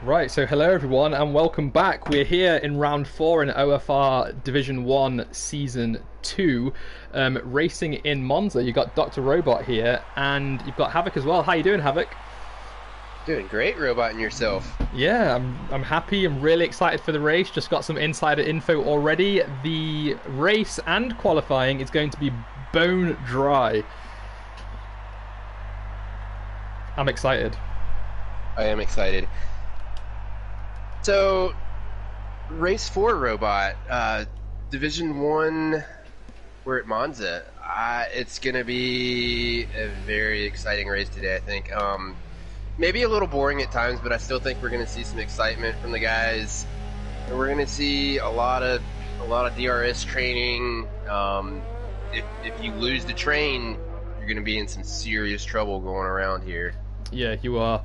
Right, so hello everyone and welcome back. We're here in round 4 in OFR Division 1 Season 2, racing in Monza. You've got Dr. Robot here and you've got Havoc as well. How you doing, Havoc? Doing great, Robot, and yourself. Yeah, I'm happy. I'm really excited for the race. Just got some insider info already. The race and qualifying is going to be bone dry. I'm excited. I am excited. So, race 4, Robot, Division 1, we're at Monza. It's going to be a very exciting race today, I think. Maybe a little boring at times, but I still think we're going to see some excitement from the guys. And we're going to see a lot of DRS training. If you lose the train, you're going to be in some serious trouble going around here. Yeah, you are.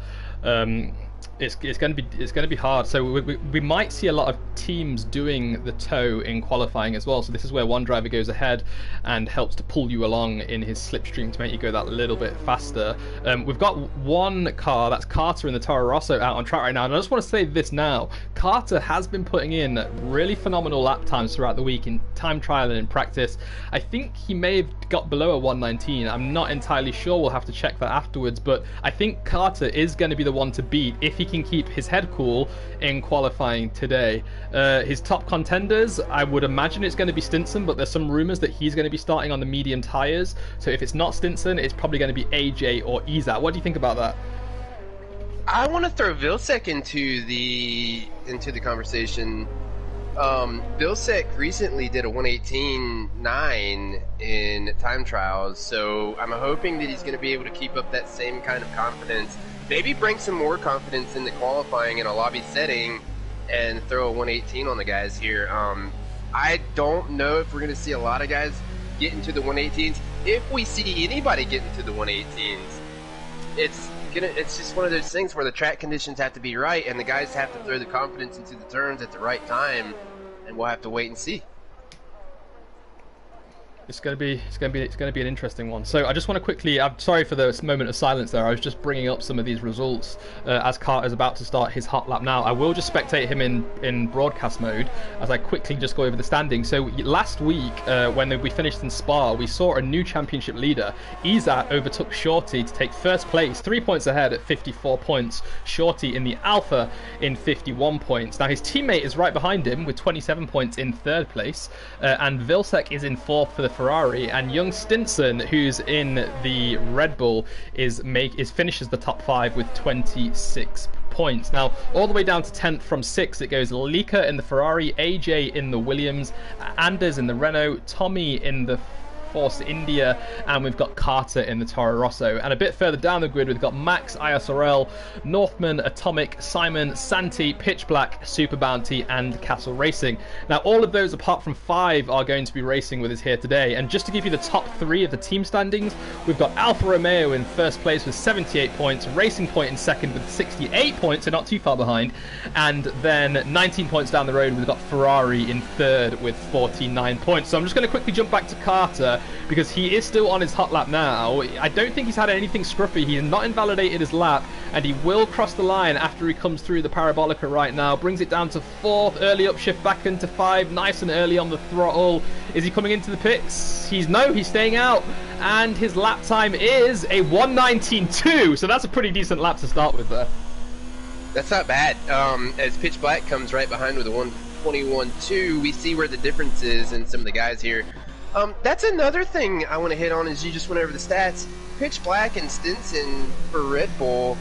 It's going to be hard. So we might see a lot of teams doing the tow in qualifying as well. So this is where one driver goes ahead and helps to pull you along in his slipstream to make you go that little bit faster. We've got one car, that's Carter in the Toro Rosso, out on track right now. And I just want to say this now: Carter has been putting in really phenomenal lap times throughout the week in time trial and in practice. I think he may have got below a 119. I'm not entirely sure. We'll have to check that afterwards. But I think Carter is going to be the one to beat if he can keep his head cool in qualifying today. His top contenders, I would imagine it's going to be Stinson, but there's some rumors that he's going to be starting on the medium tires. So if it's not Stinson, it's probably going to be AJ or Izat. What do you think about that? I want to throw Vilsek into the conversation. Vilsek recently did a 118.9 in time trials, so I'm hoping that he's going to be able to keep up that same kind of confidence. Maybe bring some more confidence in the qualifying in a lobby setting and throw a 118 on the guys here. I don't know if we're going to see a lot of guys get into the 118s. If we see anybody get into the 118s, it's just one of those things where the track conditions have to be right and the guys have to throw the confidence into the turns at the right time, and we'll have to wait and see. It's going to be an interesting one. So I just want to quickly, I'm sorry for the moment of silence there. I was just bringing up some of these results as Carter's about to start his hot lap now. I will just spectate him in broadcast mode as I quickly just go over the standings. So last week when we finished in Spa, we saw a new championship leader. Izat overtook Shorty to take first place, 3 points ahead at 54 points. Shorty in the Alpha in 51 points. Now his teammate is right behind him with 27 points in third place, and Vilsek is in fourth for the Ferrari, and young Stinson, who's in the Red Bull, finishes the top 5 with 26 points. Now all the way down to 10th from 6th it goes Lika in the Ferrari, AJ in the Williams, Anders in the Renault, Tommy in the Force India, and we've got Carter in the Toro Rosso. And a bit further down the grid we've got Max, ISRL, Northman, Atomic, Simon, Santi, Pitch Black, Super Bounty, and Castle Racing. Now all of those apart from 5 are going to be racing with us here today. And just to give you the top 3 of the team standings, we've got Alfa Romeo in first place with 78 points, Racing Point in second with 68 points, so not too far behind, and then 19 points down the road we've got Ferrari in third with 49 points. So I'm just going to quickly jump back to Carter because he is still on his hot lap now. I don't think he's had anything scruffy. He has not invalidated his lap, and he will cross the line after he comes through the Parabolica right now. Brings it down to 4th, early upshift back into 5, nice and early on the throttle. Is he coming into the pits? He's staying out, and his lap time is a 119.2, so that's a pretty decent lap to start with there. That's not bad. As Pitch Black comes right behind with a 121.2, we see where the difference is in some of the guys here. That's another thing I want to hit on as you just went over the stats. Pitch Black and Stinson for Red Bull,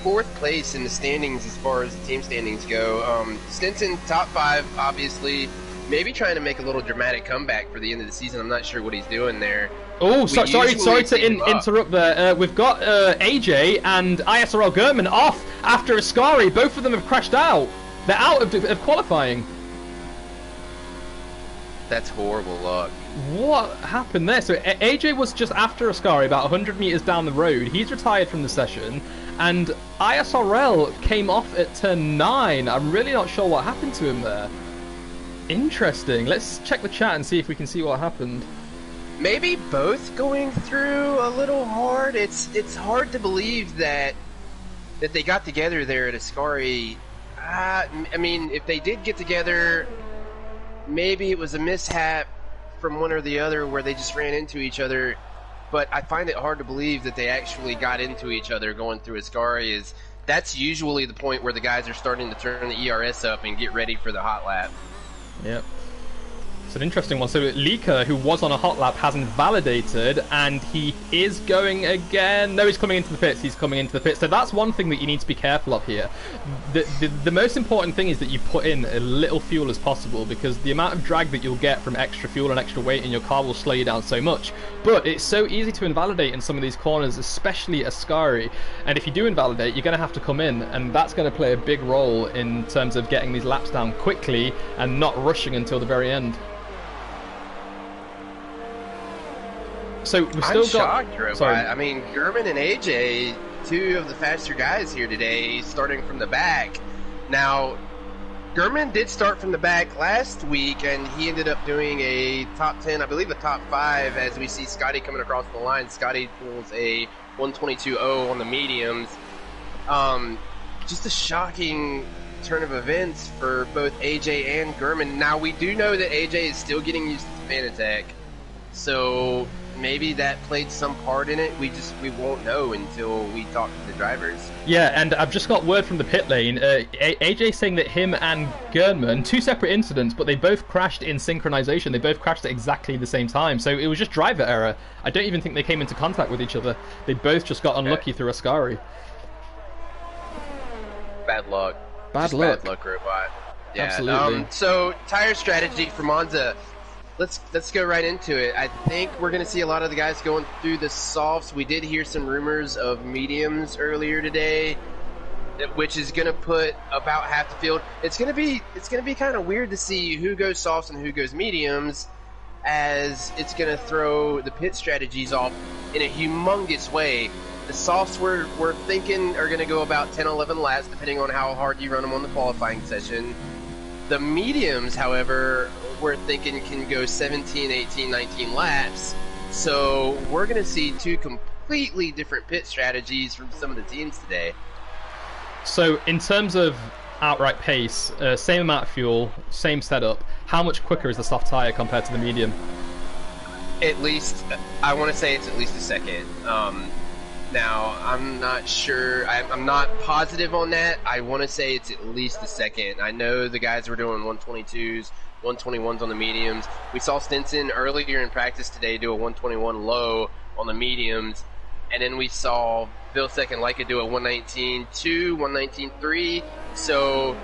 4th place in the standings as far as the team standings go. Stinson, top 5, obviously. Maybe trying to make a little dramatic comeback for the end of the season. I'm not sure what he's doing there. Oh, sorry to interrupt there. We've got AJ and ISRL Gurman off after Ascari. Both of them have crashed out. They're out of qualifying. That's horrible luck. What happened there? So AJ was just after Ascari, about 100 meters down the road. He's retired from the session, and ISRL came off at turn 9. I'm really not sure what happened to him there. Interesting. Let's check the chat and see if we can see what happened. Maybe both going through a little hard. It's hard to believe that they got together there at Ascari I mean, if they did get together, maybe it was a mishap from one or the other where they just ran into each other. But I find it hard to believe that they actually got into each other going through Ascari. That's usually the point where the guys are starting to turn the ERS up and get ready for the hot lap. Yep. It's an interesting one. So Lika, who was on a hot lap, hasn't validated, and he is going again. No, he's coming into the pits. He's coming into the pits. So that's one thing that you need to be careful of here. The most important thing is that you put in as little fuel as possible, because the amount of drag that you'll get from extra fuel and extra weight in your car will slow you down so much. But it's so easy to invalidate in some of these corners, especially Ascari. And if you do invalidate, you're going to have to come in, and that's going to play a big role in terms of getting these laps down quickly and not rushing until the very end. So we've still shocked, Robot. I mean, German and AJ, two of the faster guys here today, starting from the back. Now, German did start from the back last week, and he ended up doing a top 10, I believe a top 5, as we see Scotty coming across the line. Scotty pulls a 122.0 on the mediums. Just a shocking turn of events for both AJ and German. Now, we do know that AJ is still getting used to the Fanatec, so maybe that played some part in it. We won't know until we talk to the drivers. Yeah, and I've just got word from the pit lane. AJ saying that him and Gernman, two separate incidents, but they both crashed in synchronization. They both crashed at exactly the same time. So it was just driver error. I don't even think they came into contact with each other. They both just got unlucky through Ascari. Bad luck. Bad luck, Robot. Yeah. Absolutely. So tire strategy for Monza. Let's go right into it. I think we're going to see a lot of the guys going through the softs. We did hear some rumors of mediums earlier today, which is going to put about half the field. It's going to be kind of weird to see who goes softs and who goes mediums, as it's going to throw the pit strategies off in a humongous way. The softs we're thinking are going to go about 10, 11 laps, depending on how hard you run them on the qualifying session. The mediums, however, we're thinking can go 17, 18, 19 laps. So we're going to see two completely different pit strategies from some of the teams today. So in terms of outright pace, same amount of fuel, same setup, how much quicker is the soft tire compared to the medium? At least, I want to say it's at least a second. Now, I'm not sure. I'm not positive on that. I want to say it's at least a second. I know the guys were doing 122s, 121s on the mediums. We saw Stinson earlier in practice today do a 121 low on the mediums. And then we saw Vilsek and Leica do a 119.2, 119.3. So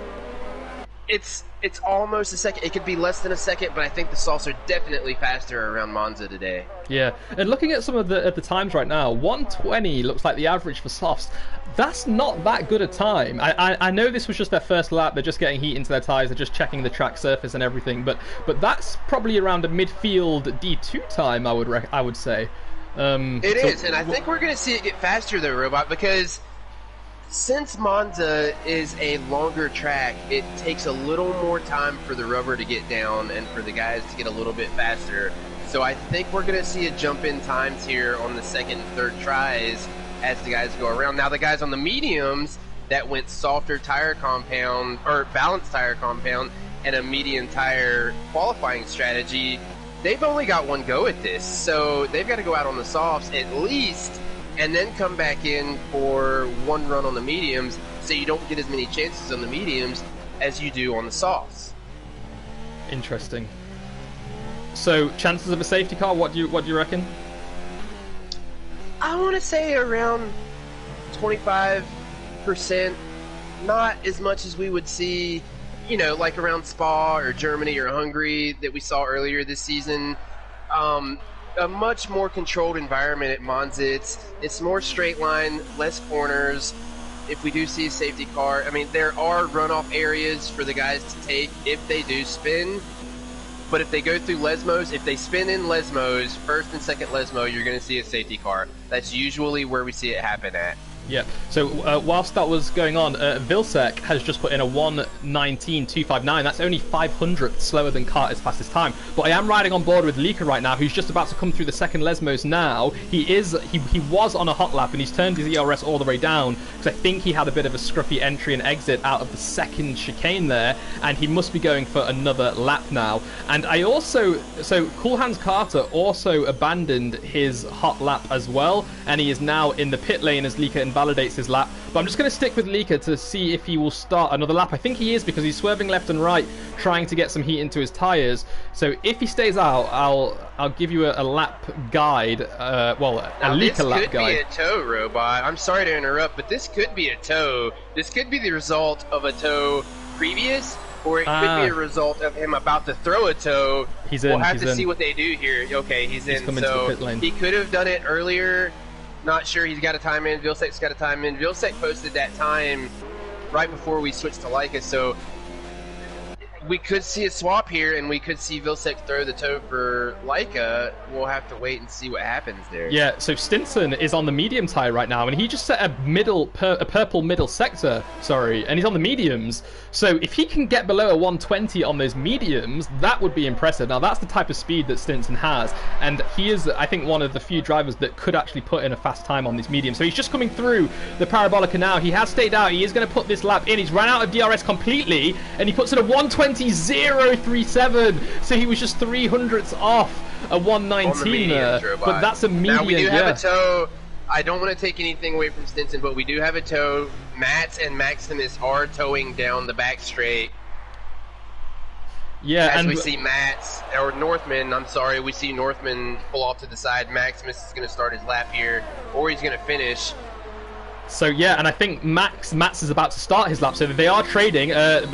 it's almost a second. It could be less than a second, but I think the softs are definitely faster around Monza today. Yeah, and looking at some of the times right now, 120 looks like the average for softs. That's not that good a time. I know this was just their first lap. They're just getting heat into their tires. They're just checking the track surface and everything. But that's probably around a midfield D2 time, I would say. It is, and I think we're going to see it get faster though, Robot, because since Monza is a longer track, it takes a little more time for the rubber to get down and for the guys to get a little bit faster. So I think we're going to see a jump in times here on the second and third tries as the guys go around. Now the guys on the mediums that went softer tire compound, or balanced tire compound, and a medium tire qualifying strategy, they've only got one go at this. So they've got to go out on the softs at least, and then come back in for one run on the mediums, so you don't get as many chances on the mediums as you do on the softs. Interesting. So, chances of a safety car, what do you reckon? I want to say around 25%, not as much as we would see, like around Spa or Germany or Hungary that we saw earlier this season. A much more controlled environment at Monza. It's more straight line, less corners. If we do see a safety car, I mean, there are runoff areas for the guys to take if they do spin. But if they go through Lesmos, if they spin in Lesmos, first and second Lesmo, you're going to see a safety car. That's usually where we see it happen at. Yeah. So whilst that was going on, Vilsek has just put in a 1:19.259. That's only 500th slower than Carter's fastest time. But I am riding on board with Lika right now, who's just about to come through the second Lesmos now. He was on a hot lap and he's turned his ERS all the way down because I think he had a bit of a scruffy entry and exit out of the second chicane there, and he must be going for another lap now. And I also, so Cool Hands Carter also abandoned his hot lap as well, and he is now in the pit lane as Lika invalidates his lap. But I'm just going to stick with Lika to see if he will start another lap. I think he is, because he's swerving left and right trying to get some heat into his tires. So if he stays out, I'll give you a lap guide, well, a Lika lap guide. This could be a tow, Robot. I'm sorry to interrupt, but this could be a tow. This could be the result of a tow previous, or it could be a result of him about to throw a toe. He's in. We'll have to see what they do here. Okay, he's in. Coming to the pit lane. He could have done it earlier. Not sure. He's got a time in. Vilsek's got a time in. Vilsek posted that time right before we switched to Leica, so we could see a swap here, and we could see Vilsek throw the toe for Leica. We'll have to wait and see what happens there. Yeah, so Stinson is on the medium tire right now, and he just set a purple middle sector, sorry, and he's on the mediums. So if he can get below a 120 on those mediums, that would be impressive. Now, that's the type of speed that Stinson has, and he is, I think, one of the few drivers that could actually put in a fast time on these mediums. So he's just coming through the Parabolica now. He has stayed out. He is going to put this lap in. He's run out of DRS completely, and he puts in a 120.037. So he was just 300ths off a 119 there. But that's a medium. Now we do have a tow. I don't want to take anything away from Stinson, but we do have a tow. Mats and Maximus are towing down the back straight. Yeah, as and we see Mats, or Northman, I'm sorry, we see Northman pull off to the side. Maximus is going to start his lap here, or he's going to finish. So yeah, and I think Mats is about to start his lap, so they are trading.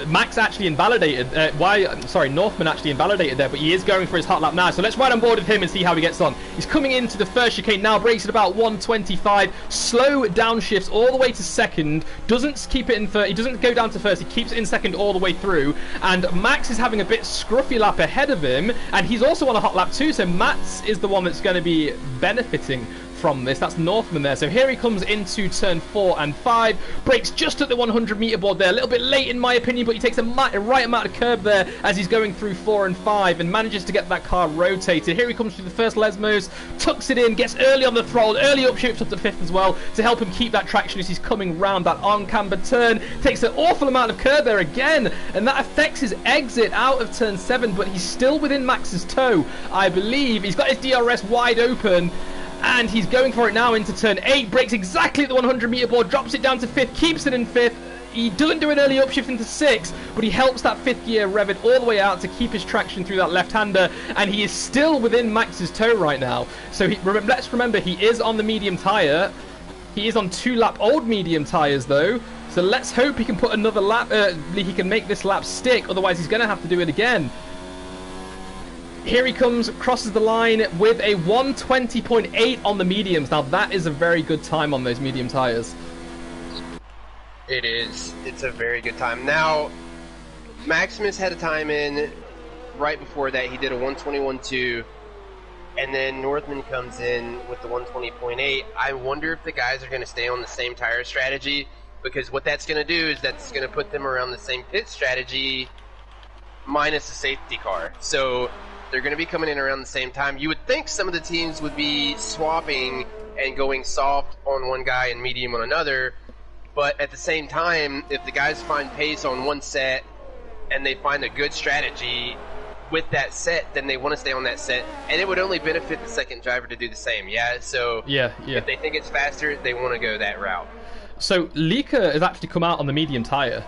Max actually invalidated. Northman actually invalidated there, but he is going for his hot lap now. So let's ride on board with him and see how he gets on. He's coming into the first chicane now, brakes at about 125, slow downshifts all the way to second. Doesn't keep it in third. He doesn't go down to first. He keeps it in second all the way through. And Max is having a bit scruffy lap ahead of him, and he's also on a hot lap too. So Mats is the one that's going to be benefiting from this. That's Northman there. So here he comes into turn 4 and 5. Brakes just at the 100-meter board there. A little bit late in my opinion, but he takes a right amount of curb there as he's going through 4 and 5 and manages to get that car rotated. Here he comes through the first Lesmos, tucks it in, gets early on the throttle, early upshifts up to 5th as well to help him keep that traction as he's coming round that on-camber turn. Takes an awful amount of curb there again, and that affects his exit out of turn 7, but he's still within Max's toe, I believe. He's got his DRS wide open, and he's going for it now into turn 8. Brakes exactly at the 100-meter board, drops it down to 5th, keeps it in 5th. He doesn't do an early upshift into 6th, but he helps that 5th gear rev it all the way out to keep his traction through that left-hander, and he is still within Max's toe right now. So let's remember, he is on the medium tyre. He is on 2-lap old medium tyres though, so let's hope he can put another lap, he can make this lap stick, otherwise he's going to have to do it again. Here he comes, crosses the line with a 120.8 on the mediums. Now that is a very good time on those medium tires. It is. It's a very good time. Now, Maximus had a time in right before that. He did a 121.2, and then Northman comes in with the 120.8. I wonder if the guys are going to stay on the same tire strategy, because what that's going to do is that's going to put them around the same pit strategy minus a safety car. So they're going to be coming in around the same time. You would think some of the teams would be swapping and going soft on one guy and medium on another, but at the same time, if the guys find pace on one set and they find a good strategy with that set, then they want to stay on that set, and it would only benefit the second driver to do the same. So if they think it's faster, they want to go that route. So Lika has actually come out on the medium tire.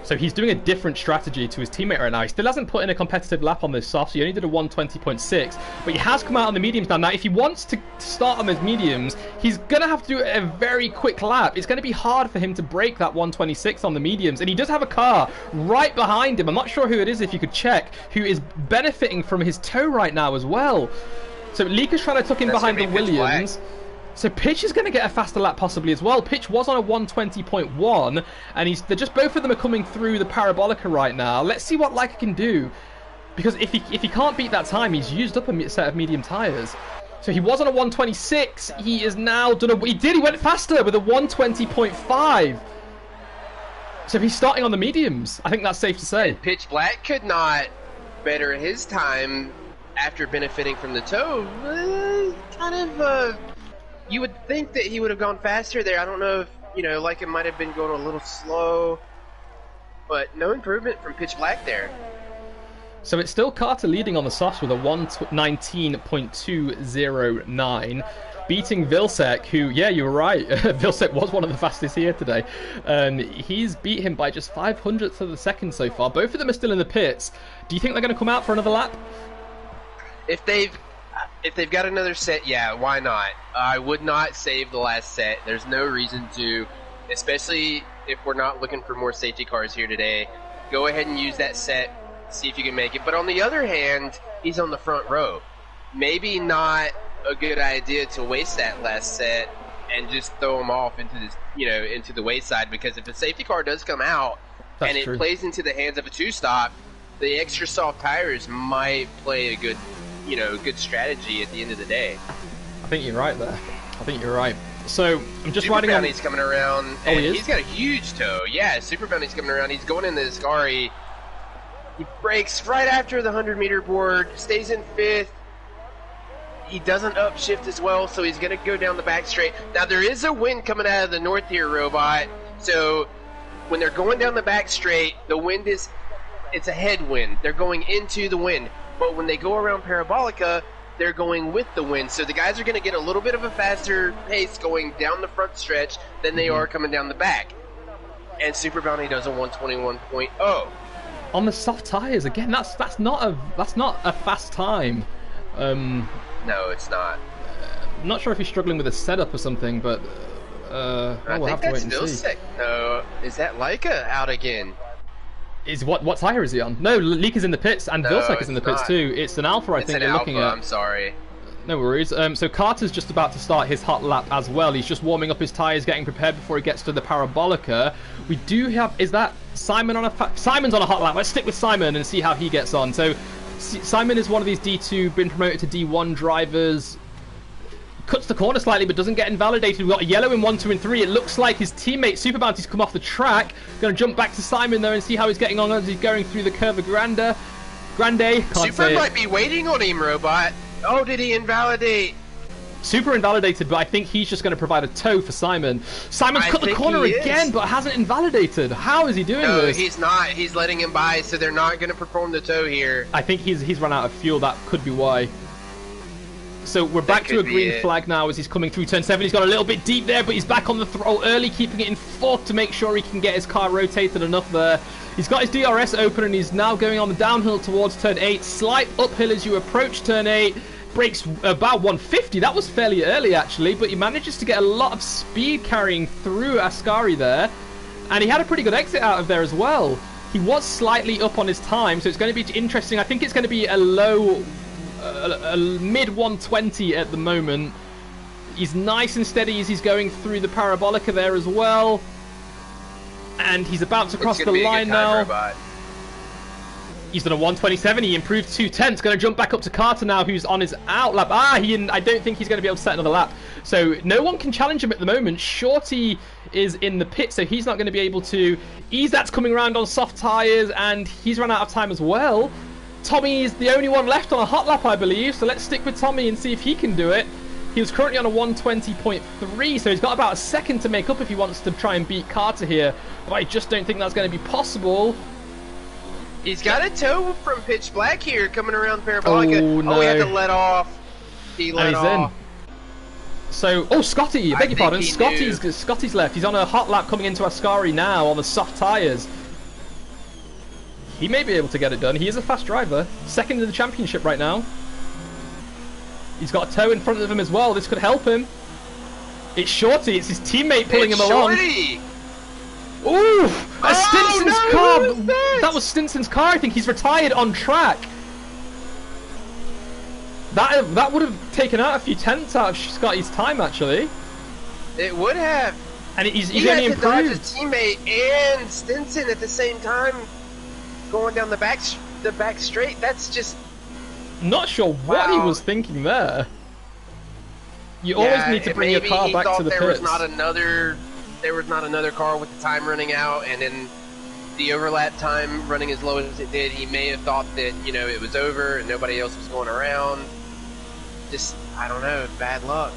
So he's doing a different strategy to his teammate right now. He still hasn't put in a competitive lap on this soft, so he only did a 120.6, but he has come out on the mediums now. Now, if he wants to start on those mediums, he's going to have to do a very quick lap. It's going to be hard for him to break that 126 on the mediums, and he does have a car right behind him. I'm not sure who it is, if you could check, who is benefiting from his tow right now as well. So Lika's trying to tuck in behind the Williams. So Pitch is going to get a faster lap possibly as well. Pitch was on a 120.1, and both of them are coming through the Parabolica right now. Let's see what Leica can do, because if he can't beat that time, he's used up a set of medium tires. So he was on a 126. He is now done a... He went faster with a 120.5. So he's starting on the mediums. I think that's safe to say. And Pitch Black could not better his time after benefiting from the toe. You would think that he would have gone faster there. I don't know if, like it might have been going a little slow. But no improvement from Pitch Black there. So it's still Carter leading on the softs with a 119.209, beating Vilcek, who, yeah, you were right, Vilcek was one of the fastest here today. He's beat him by just 500ths of a second so far. Both of them are still in the pits. Do you think they're going to come out for another lap? If they've got another set, yeah, why not? I would not save the last set. There's no reason to, especially if we're not looking for more safety cars here today. Go ahead and use that set, see if you can make it. But on the other hand, he's on the front row. Maybe not a good idea to waste that last set and just throw him off into this, into the wayside, because if a safety car does come out and it plays into the hands of a two-stop, the extra soft tires might play a good, good strategy at the end of the day. I think you're right there. I think you're right. So I'm just riding on. Bounty's coming around. And he is? He's got a huge toe. Yeah, Super Bounty's coming around. He's going into the Ascari. He breaks right after the 100-meter board. Stays in 5th. He doesn't upshift as well, so he's going to go down the back straight. Now there is a wind coming out of the north here, Robot. So when they're going down the back straight, the wind it's a headwind. They're going into the wind. But when they go around Parabolica, they're going with the wind. So the guys are going to get a little bit of a faster pace going down the front stretch than they are coming down the back. And Super Bounty does a 121.0. On the soft tires again. That's not a fast time. No, it's not. I'm not sure if he's struggling with a setup or something, but we'll have to wait and see. No, is that Leica out again? Is what tire is he on? No, Leica's in the pits, and Vilcek is in the pits too. It's an Alpha, I think they're looking at. I'm sorry. No worries. So Carter's just about to start his hot lap as well. He's just warming up his tyres, getting prepared before he gets to the Parabolica. We do have... Is that Simon on a... Simon's on a hot lap. Let's stick with Simon and see how he gets on. So Simon is one of these D2, been promoted to D1 drivers. Cuts the corner slightly, but doesn't get invalidated. We've got a yellow in 1, 2, and 3. It looks like his teammate Super Bounty's come off the track. Going to jump back to Simon, though, and see how he's getting on as he's going through the Curva Grande. Super might be waiting on him, Robot. Oh, did he invalidate? Super invalidated, but I think he's just going to provide a tow for Simon. Simon's cut the corner again, but hasn't invalidated. How is he doing this? No, he's not. He's letting him by, so they're not going to perform the tow here. I think he's run out of fuel. That could be why. So we're back to a green flag now as he's coming through turn 7. He's got a little bit deep there, but he's back on the throttle early, keeping it in 4th to make sure he can get his car rotated enough there. He's got his DRS open and he's now going on the downhill towards turn 8. Slight uphill as you approach turn 8. Brakes about 150. That was fairly early actually, but he manages to get a lot of speed carrying through Ascari there. And he had a pretty good exit out of there as well. He was slightly up on his time, so it's going to be interesting. I think it's going to be a low... a mid 120 at the moment. He's nice and steady as he's going through the Parabolica there as well. And he's about to cross the line now. Robot. He's done a 127. He improved 2/10. Going to jump back up to Carter now, who's on his out lap. I don't think he's going to be able to set another lap. So no one can challenge him at the moment. Shorty is in the pit, so he's not going to be able to. That's coming around on soft tyres, and he's run out of time as well. Tommy is the only one left on a hot lap, I believe, so let's stick with Tommy and see if he can do it. He was currently on a 120.3, so he's got about a second to make up if he wants to try and beat Carter here. But I just don't think that's going to be possible. He's got a tow from Pitch Black here coming around Parabolica. Oh, no. Oh, he had to let off. He let off. So, Scotty, I beg your pardon. Scotty's left. He's on a hot lap coming into Ascari now on the soft tyres. He may be able to get it done. He is a fast driver. Second in the championship right now. He's got a tow in front of him as well. This could help him. It's Shorty. It's his teammate pulling him along. Ooh! Stinson's car! That was Stinson's car, I think. He's retired on track. That would have taken out a few tenths out of Scotty's time, actually. It would have. And he's he only had to dodge improved. his teammate and Stinson at the same time, going down the back straight. That's just not sure what he was thinking there. You always need to bring your car back to the pits. There was not another car with the time running out, and then the overlap time running as low as it did. He may have thought that, you know, it was over and nobody else was going around. Just, I don't know, bad luck.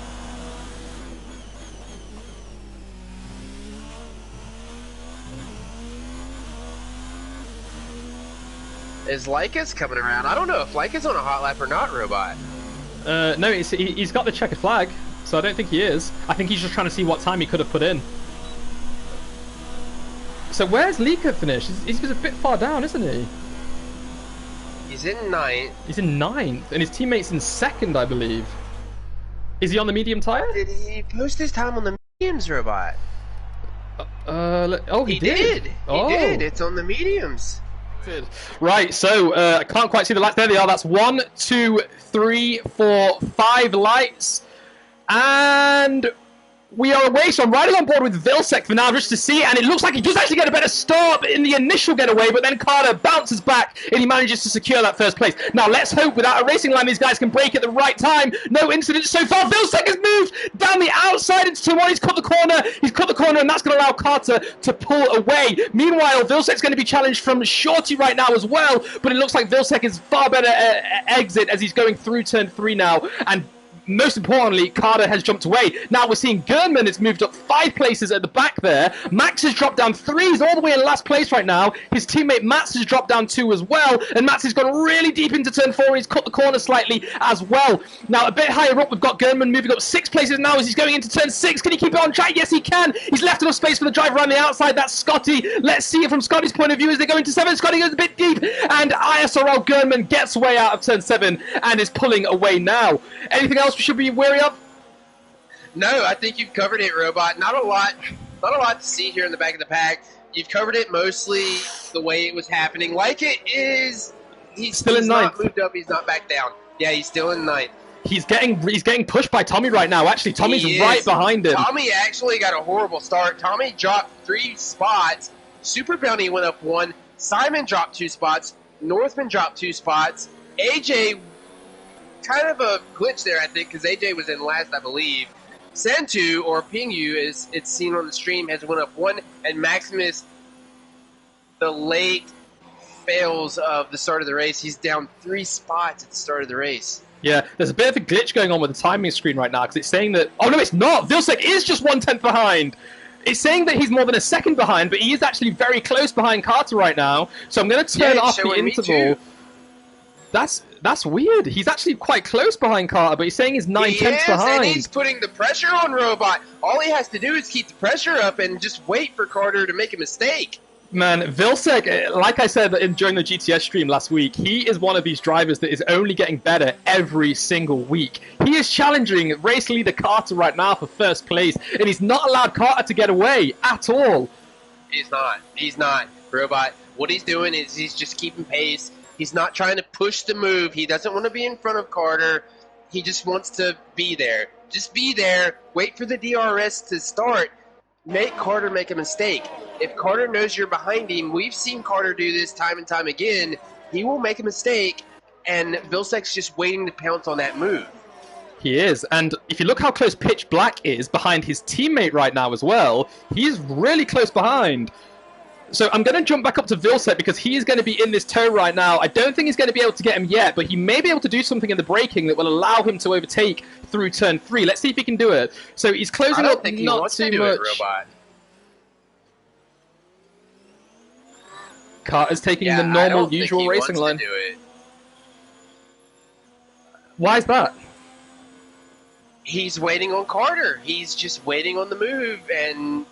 Is Leica's coming around? I don't know if Leica's on a hot lap or not, Robot. No, he's got the checkered flag, so I don't think he is. I think he's just trying to see what time he could have put in. So where's Leica finished? He's a bit far down, isn't he? He's in 9th. He's in 9th, and his teammate's in 2nd, I believe. Is he on the medium tire? Did he post his time on the mediums, Robot? Oh, he did. He did. It's on the mediums. Right, so I can't quite see the lights. There they are. That's 1, 2, 3, 4, 5 lights. And we are away, so I'm riding on board with Vilsec for now just to see it, and it looks like he does actually get a better start in the initial getaway, but then Carter bounces back and he manages to secure that first place. Now let's hope without a racing line these guys can break at the right time. No incidents so far. Vilsec has moved down the outside into turn 1. He's cut the corner, and that's going to allow Carter to pull away. Meanwhile, Vilsec's going to be challenged from Shorty right now as well, but it looks like Vilsec is far better exit as he's going through turn 3 now, and most importantly, Carter has jumped away. Now we're seeing Gernman has moved up 5 places at the back there. Max has dropped down 3. He's all the way in last place right now. His teammate Mats has dropped down 2 as well. And Mats has gone really deep into turn 4. And he's cut the corner slightly as well. Now a bit higher up, we've got Gernman moving up 6 places now as he's going into turn 6. Can he keep it on track? Yes, he can. He's left enough space for the driver around the outside. That's Scotty. Let's see it from Scotty's point of view as they go into 7. Scotty goes a bit deep. And ISRL Gernman gets away out of turn 7 and is pulling away now. Anything else we should be wary of? No, I think you've covered it, Robot. Not a lot to see here in the back of the pack. You've covered it mostly the way it was happening. Like it is, he's still in 9th. Not moved up. He's not back down. Yeah, he's still in 9th. He's getting pushed by Tommy right now. Actually, Tommy's right behind him. Tommy actually got a horrible start. Tommy dropped 3 spots. Super Bounty went up 1. Simon dropped 2 spots. Northman dropped 2 spots. AJ, kind of a glitch there, I think, because AJ was in last, I believe. Sentu, or Pingyu, as it's seen on the stream, has went up 1, and Maximus, the late fails of the start of the race, he's down 3 spots at the start of the race. Yeah, there's a bit of a glitch going on with the timing screen right now, because it's saying that... Oh, no, it's not! Vilsec is just 1/10 behind! It's saying that he's more than a second behind, but he is actually very close behind Carter right now, so I'm going to turn off the interval. That's weird. He's actually quite close behind Carter, but he's saying he's 9/10 behind. And he's putting the pressure on Robot. All he has to do is keep the pressure up and just wait for Carter to make a mistake. Man, Vilsec, like I said during the GTS stream last week, he is one of these drivers that is only getting better every single week. He is challenging race leader Carter right now for first place, and he's not allowed Carter to get away at all. He's not. Robot, what he's doing is he's just keeping pace. He's not trying to push the move. He doesn't want to be in front of Carter. He just wants to be there. Just be there. Wait for the DRS to start. Make Carter make a mistake. If Carter knows you're behind him, we've seen Carter do this time and time again. He will make a mistake, and Vilsec's just waiting to pounce on that move. He is, and if you look how close Pitch Black is behind his teammate right now as well, he's really close behind. So I'm going to jump back up to Vilsec because he is going to be in this tow right now. I don't think he's going to be able to get him yet, but he may be able to do something in the braking that will allow him to overtake through turn 3. Let's see if he can do it. So he's closing up not too much. Carter's taking the normal, usual racing line. Why is that? He's waiting on Carter. He's just waiting on the move, and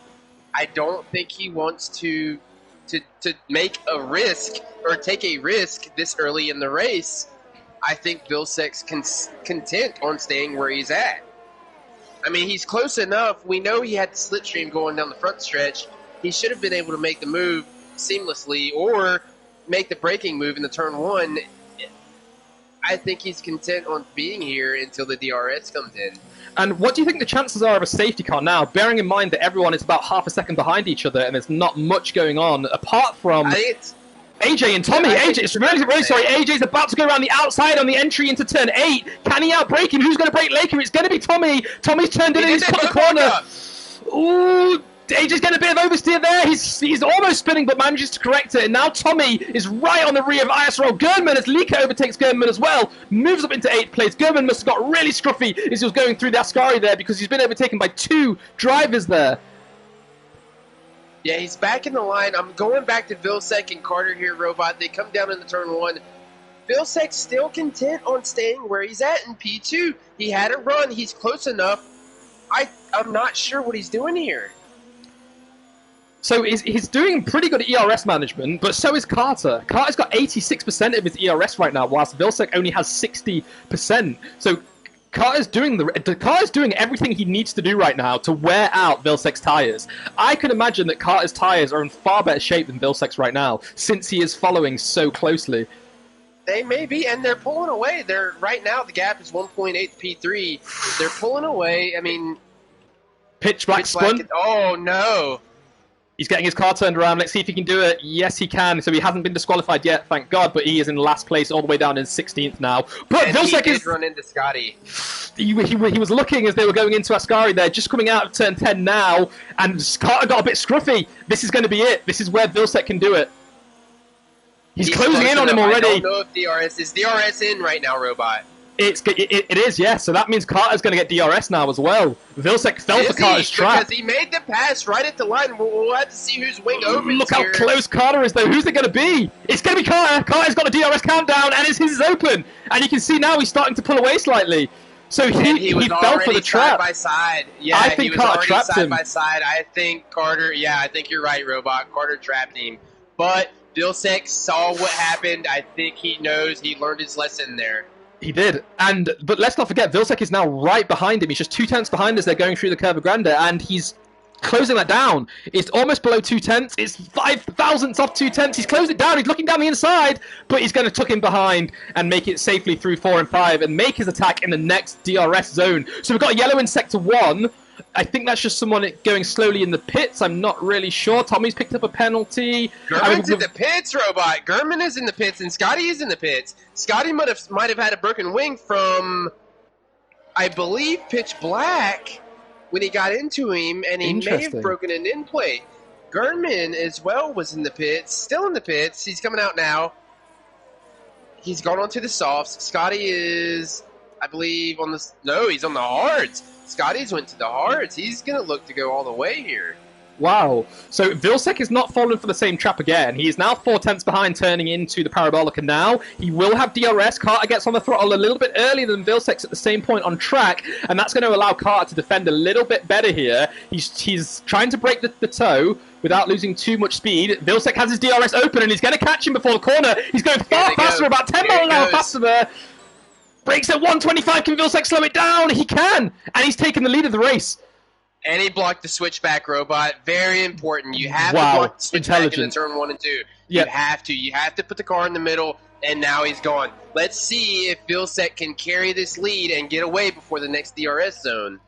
I don't think he wants to make a risk or take a risk this early in the race. I think Vilsec's content on staying where he's at. I mean, he's close enough. We know he had the slipstream going down the front stretch. He should have been able to make the move seamlessly or make the braking move in the turn 1. I think he's content on being here until the DRS comes in. And what do you think the chances are of a safety car now, bearing in mind that everyone is about half a second behind each other and there's not much going on, apart from... AJ and Tommy. AJ, really sorry. AJ's about to go around the outside on the entry into turn 8. Can he outbrake him? Who's going to break Laker? It's going to be Tommy. Tommy's turned in and he's cut the corner. Ooh, AJ's getting a bit of oversteer there. He's almost spinning but manages to correct it. And now Tommy is right on the rear of ISRL Gernman as Lika overtakes Gernman as well. Moves up into 8th place. Gernman must have got really scruffy as he was going through the Ascari there because he's been overtaken by 2 drivers there. Yeah, he's back in the line. I'm going back to Vilsec and Carter here, Robot. They come down into turn 1. Vilsec's still content on staying where he's at in P2. He had a run. He's close enough. I'm not sure what he's doing here. So he's doing pretty good ERS management, but so is Carter. Carter's got 86% of his ERS right now, whilst Vilsec only has 60%. So Carter's doing everything he needs to do right now to wear out Vilsec's tires. I can imagine that Carter's tires are in far better shape than Vilsec's right now, since he is following so closely. They may be, and they're pulling away. Right now the gap is 1.8 P3. They're pulling away. I mean, Pitch black spun. Oh no! He's getting his car turned around. Let's see if he can do it. Yes, he can. So he hasn't been disqualified yet, thank God. But he is in last place, all the way down in 16th now. But Vilsec did run into Scotty. He was looking as they were going into Ascari there, just coming out of turn 10 now, and Carter got a bit scruffy. This is going to be it. This is where Vilsec can do it. He's closing in on him already. I don't know if DRS is in right now, Robot. It is, yes. So that means Carter's going to get DRS now as well. Vilsec fell for Carter's trap. Because he made the pass right at the line. We'll have to see whose wing opens. Look how close Carter is, though. Who's it going to be? It's going to be Carter. Carter's got the DRS countdown, and his is open. And you can see now he's starting to pull away slightly. So he fell for the trap. Side by side. Yeah, I think Carter trapped him. Side by side. I think Carter. Yeah, I think you're right, Robot. Carter trapped him, but Vilsec saw what happened. I think he knows. He learned his lesson there. He did, but let's not forget, Vilsec is now right behind him. He's just 2 tenths behind as they're going through the Curva Grande, and he's closing that down. It's almost below 2 tenths. It's 5 thousandths off 2 tenths. He's closed it down. He's looking down the inside, but he's going to tuck him behind and make it safely through 4 and 5 and make his attack in the next DRS zone. So we've got a yellow in Sector 1. I think that's just someone going slowly in the pits. I'm not really sure. Tommy's picked up a penalty. Gurman's in the pits, Robot. Gurman is in the pits, and Scotty is in the pits. Scotty might have had a broken wing from, I believe, Pitch Black when he got into him, and he may have broken an end plate. Gurman as well was in the pits, still in the pits. He's coming out now. He's gone on to the softs. Scotty is, I believe, on the... No, he's on the hards. Scotty's went to the hards. He's going to look to go all the way here. Wow. So Vilsec is not falling for the same trap again. He is now 4 tenths behind turning into the Parabolica now. He will have DRS. Carter gets on the throttle a little bit earlier than Vilsec's at the same point on track, and that's going to allow Carter to defend a little bit better here. He's trying to break the toe without losing too much speed. Vilsec has his DRS open, and he's going to catch him before the corner. He's going far faster, about 10 miles an hour faster there. Brakes at 125. Can Vilsec slow it down? He can, and he's taken the lead of the race. And he blocked the switchback, Robot. Very important. You have to block the switchback in the turn 1 and 2. Yep. You have to. You have to put the car in the middle, and now he's gone. Let's see if Vilsec can carry this lead and get away before the next DRS zone.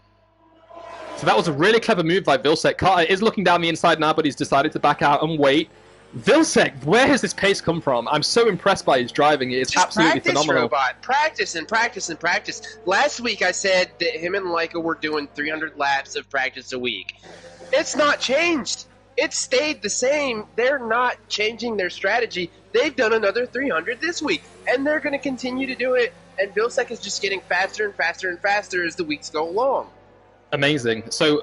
So that was a really clever move by Vilsec. Carter is looking down the inside now, but he's decided to back out and wait. Vilsec, where has this pace come from? I'm so impressed by his driving. It's absolutely phenomenal. Robot. Practice and practice and practice. Last week I said that him and Leica were doing 300 laps of practice a week. It's not changed. It stayed the same. They're not changing their strategy. They've done another 300 this week, and they're going to continue to do it. And Vilsec is just getting faster and faster and faster as the weeks go along. Amazing. So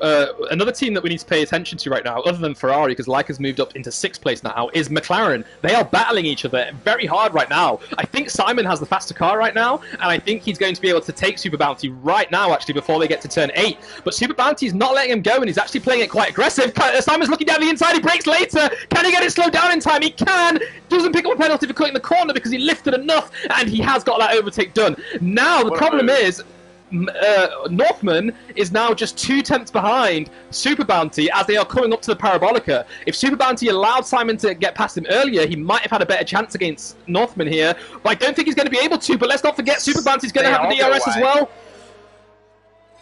another team that we need to pay attention to right now, other than Ferrari, because Leica's moved up into 6th place now, is McLaren. They are battling each other very hard right now. I think Simon has the faster car right now, and I think he's going to be able to take Super Bounty right now, actually, before they get to turn 8. But Super Bounty's not letting him go, and he's actually playing it quite aggressive. Simon's looking down the inside. He brakes later. Can he get it slowed down in time? He can. Doesn't pick up a penalty for cutting the corner because he lifted enough, and he has got that overtake done. Now, the problem is... Northman is now just 2 tenths behind Super Bounty as they are coming up to the Parabolica. If Super Bounty allowed Simon to get past him earlier, he might have had a better chance against Northman here. But I don't think he's going to be able to. But let's not forget, Super Bounty's going to have the DRS as well.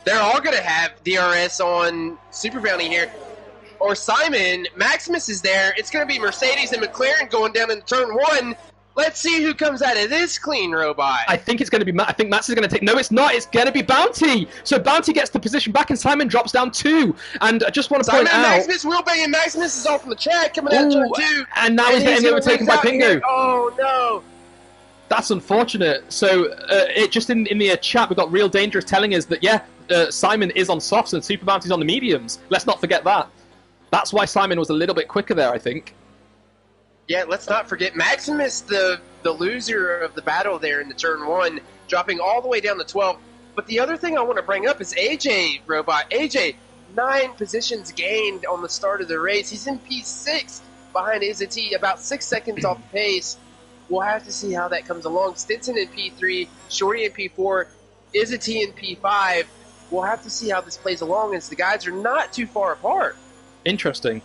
They're all going to have DRS on Super Bounty here. or Simon. Maximus is there. It's going to be Mercedes and McLaren going down in turn 1. Let's see who comes out of this clean robot. I think it's going to be Matt. I think Max is going to take... No, it's not. It's going to be Bounty. So Bounty gets the position back, and Simon drops down 2. And I just want to point out... Maximus, wheelbang, Maximus is off from the track, coming out of turn 2. And now he's getting overtaken by Pingu. Oh, no. That's unfortunate. So it just in the chat, we got Real Dangerous telling us that, yeah, Simon is on softs and Super Bounty's on the mediums. Let's not forget that. That's why Simon was a little bit quicker there, I think. Yeah, let's not forget Maximus, the loser of the battle there in the turn 1, dropping all the way down to 12. But the other thing I want to bring up is AJ, Robot. AJ, 9 positions gained on the start of the race. He's in P6 behind Izzy, about 6 seconds off the pace. We'll have to see how that comes along. Stinson in P3, Shorty in P4, Izzy in P5. We'll have to see how this plays along as the guys are not too far apart. Interesting.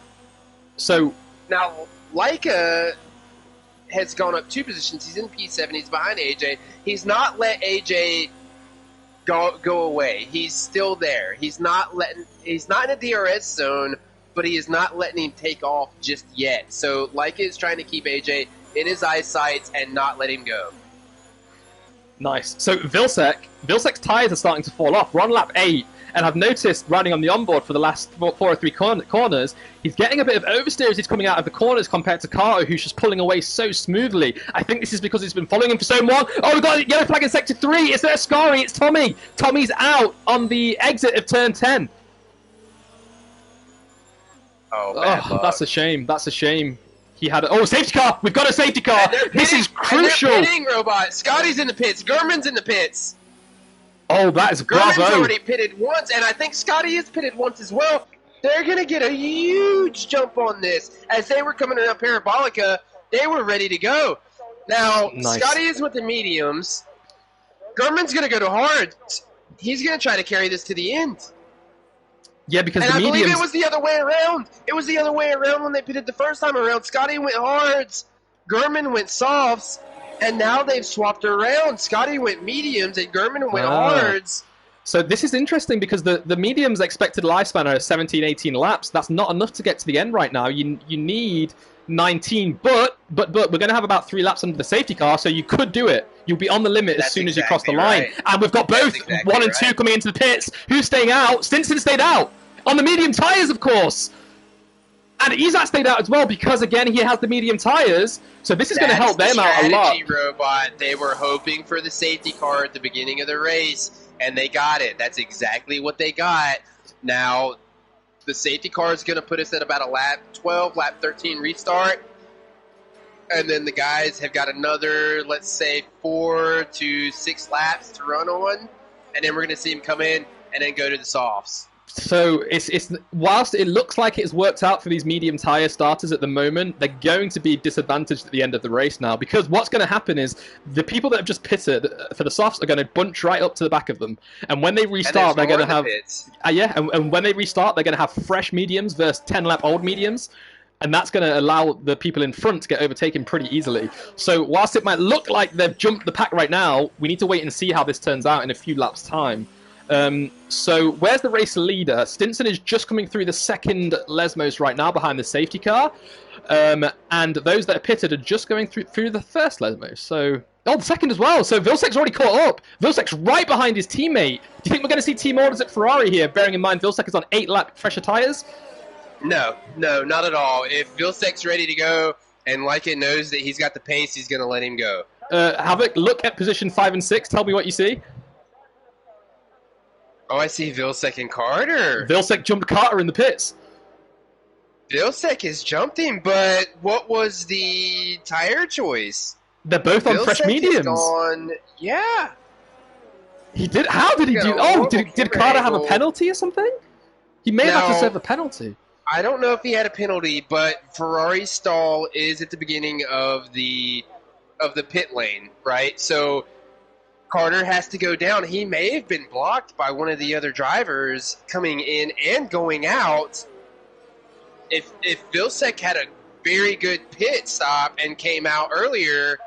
So now, Leica has gone up 2 positions. He's in P7. He's behind AJ. He's not let AJ go away. He's still there. He's not in a DRS zone, but he is not letting him take off just yet. So Leica is trying to keep AJ in his eyesight and not let him go. Nice. So Vilsek's tyres are starting to fall off. We're on lap 8, and I've noticed riding on the onboard for the last 4 or 3 corners, he's getting a bit of oversteer as he's coming out of the corners compared to Carter, who's just pulling away so smoothly. I think this is because he's been following him for so long. Oh, we've got a yellow flag in sector 3. It's there, Scary. It's Tommy. Tommy's out on the exit of turn 10. Oh, that's a shame. That's a shame. He had a safety car. We've got a safety car. This is crucial. And they're pitting, Robot. Scotty's in the pits. Gurman's in the pits. Oh, that is bravo. Gurman's already pitted once, and I think Scotty is pitted once as well. They're going to get a huge jump on this. As they were coming around Parabolica, they were ready to go. Now, nice. Scotty is with the mediums. Gurman's going to go to hards. He's going to try to carry this to the end. Yeah, because and the mediums... I believe it was the other way around. It was the other way around when they pitted the first time around. Scotty went hards, Gurman went softs, and now they've swapped around. Scotty went mediums, and Gurman went hards. So this is interesting because the mediums' expected lifespan are 17, 18 laps. That's not enough to get to the end right now. You need 19, but we're going to have about 3 laps under the safety car, so you could do it. You'll be on the limit as soon as you cross the line. Right. And we've got both 1 and 2 coming into the pits. Who's staying out? Stinson stayed out. On the medium tyres, of course. And Izat stayed out as well because, again, he has the medium tyres. So this is going to help them out a lot. Robot. They were hoping for the safety car at the beginning of the race, and they got it. That's exactly what they got. Now, the safety car is going to put us at about a lap 12, lap 13 restart. And then the guys have got another, let's say, 4 to 6 laps to run on. And then we're going to see them come in and then go to the softs. So it's whilst it looks like it's worked out for these medium tyre starters at the moment, they're going to be disadvantaged at the end of the race now, because what's going to happen is the people that have just pitted for the softs are going to bunch right up to the back of them, and when they restart, they're going to have and when they restart, they're going to have fresh mediums versus 10-lap old mediums. And that's going to allow the people in front to get overtaken pretty easily. So whilst it might look like they've jumped the pack right now, we need to wait and see how this turns out in a few laps' time. So where's the race leader? Stinson is just coming through the second Lesmos right now behind the safety car. And those that are pitted are just going through the first Lesmos. So, the second as well. So Vilsek's already caught up. Vilsek's right behind his teammate. Do you think we're going to see team orders at Ferrari here, bearing in mind Vilsek is on 8-lap fresher tyres? No, not at all. If Vilsek's ready to go and Leica knows that he's got the pace, he's going to let him go. Havoc, look at position 5 and 6. Tell me what you see. Oh, I see Vilsek and Carter. Vilsek jumped Carter in the pits. Vilsek has jumped him, but what was the tire choice? They're both on fresh mediums. Yeah. He did. How did he do? Oh, did Carter have a penalty or something? He may have to serve a penalty. I don't know if he had a penalty, but Ferrari's stall is at the beginning of the pit lane, right? So Carter has to go down. He may have been blocked by one of the other drivers coming in and going out. If Vilsek had a very good pit stop and came out earlier,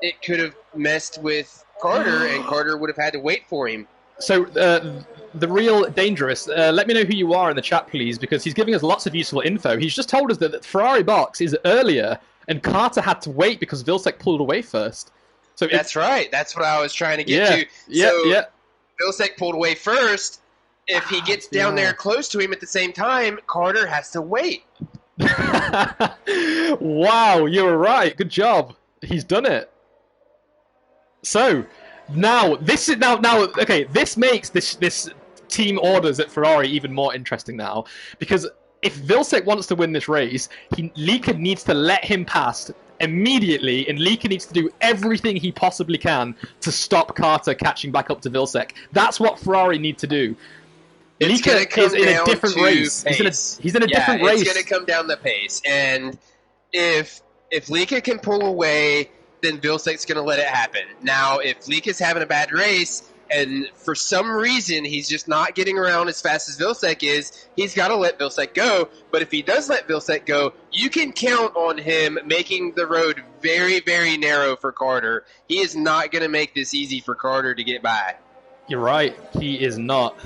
it could have messed with Carter, and Carter would have had to wait for him. So the real dangerous. Let me know who you are in the chat, please, because he's giving us lots of useful info. He's just told us that the Ferrari box is earlier, and Carter had to wait because Vilsek pulled away first. So that's right. That's what I was trying to get to. Yeah. Vilsek pulled away first. If he gets down there close to him at the same time, Carter has to wait. Wow, you were right. Good job. He's done it. So now this is okay. This makes this team orders at Ferrari even more interesting now, because if Vilsek wants to win this race, Lieke needs to let him pass immediately, and Lieke needs to do everything he possibly can to stop Carter catching back up to Vilsek. That's what Ferrari need to do. Lieke is in a different race. He's in a different race. It's going to come down the pace, and if Lieke can pull away, then Vilsek's going to let it happen. Now, if Lieka's having a bad race, and for some reason he's just not getting around as fast as Vilsek is, he's got to let Vilsek go. But if he does let Vilsek go, you can count on him making the road very, very narrow for Carter. He is not going to make this easy for Carter to get by. You're right. He is not.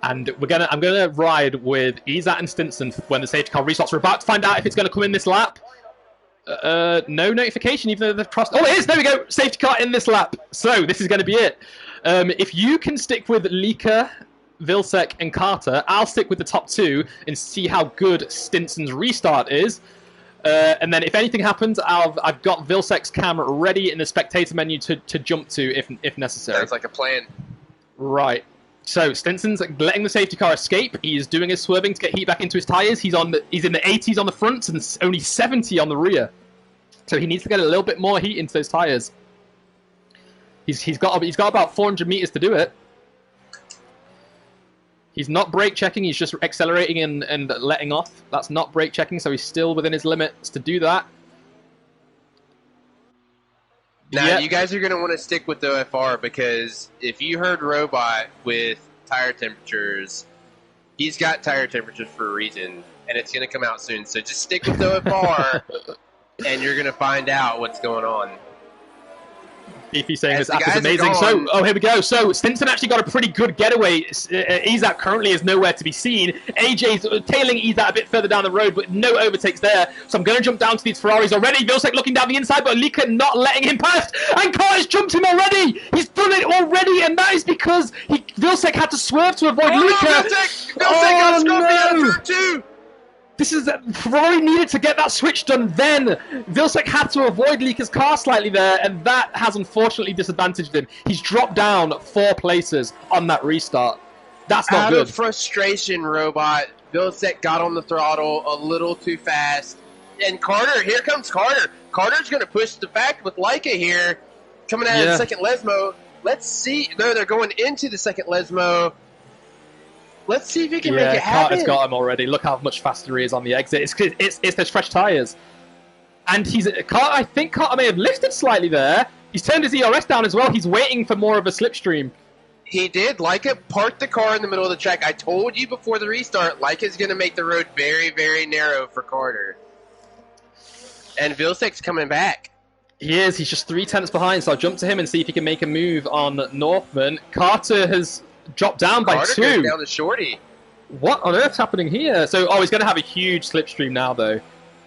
And I'm gonna ride with Izat and Stinson when the safety car restarts. We're about to find out if it's going to come in this lap. No notification, even though they've crossed. Oh, it is! There we go! Safety car in this lap. So this is going to be it. If you can stick with Lieke, Vilsek, and Carter, I'll stick with the top two and see how good Stinson's restart is. And then if anything happens, I've got Vilsek's camera ready in the spectator menu to jump to if necessary. Sounds like a plan. Right. So Stinson's letting the safety car escape. He's doing his swerving to get heat back into his tyres. He's in the 80s on the front and only 70 on the rear. So he needs to get a little bit more heat into those tyres. He's got about 400 meters to do it. He's not brake checking. He's just accelerating and letting off. That's not brake checking, so he's still within his limits to do that. Now, you guys are going to want to stick with the OFR, because if you heard Robot with tire temperatures, he's got tire temperatures for a reason, and it's going to come out soon. So just stick with the OFR, and you're going to find out what's going on. Beefy saying this app is amazing. So, here we go. So, Stinson actually got a pretty good getaway. Izat currently is nowhere to be seen. AJ's tailing Izat a bit further down the road, but no overtakes there. So I'm going to jump down to these Ferraris already. Vilsek looking down the inside, but Lieke not letting him past. And Carter's jumped him already. He's done it already, and that is because Vilsek had to swerve to avoid Lieke. Vilsek got Scorpion through too. Ferrari needed to get that switch done then. Vilsek had to avoid Lieke's car slightly there, and that has unfortunately disadvantaged him. He's dropped down 4 places on that restart. That's not good. Out of frustration, Robot, Vilsek got on the throttle a little too fast. And Carter, here comes Carter. Carter's going to push the back with Lieke here, coming out of the second Lesmo. Let's see. No, they're going into the second Lesmo. Let's see if he can make it happen. Carter's got him already. Look how much faster he is on the exit. It's those fresh tyres. And I think Carter may have lifted slightly there. He's turned his ERS down as well. He's waiting for more of a slipstream. He did. Lieke parked the car in the middle of the track. I told you before the restart, Liike's going to make the road very, very narrow for Carter. And Vilsek's coming back. He is. He's just 3 tenths behind, so I'll jump to him and see if he can make a move on Northman. Carter has dropped down by 2. Carter goes down to Shorty. What on earth's happening here? So, he's going to have a huge slipstream now, though.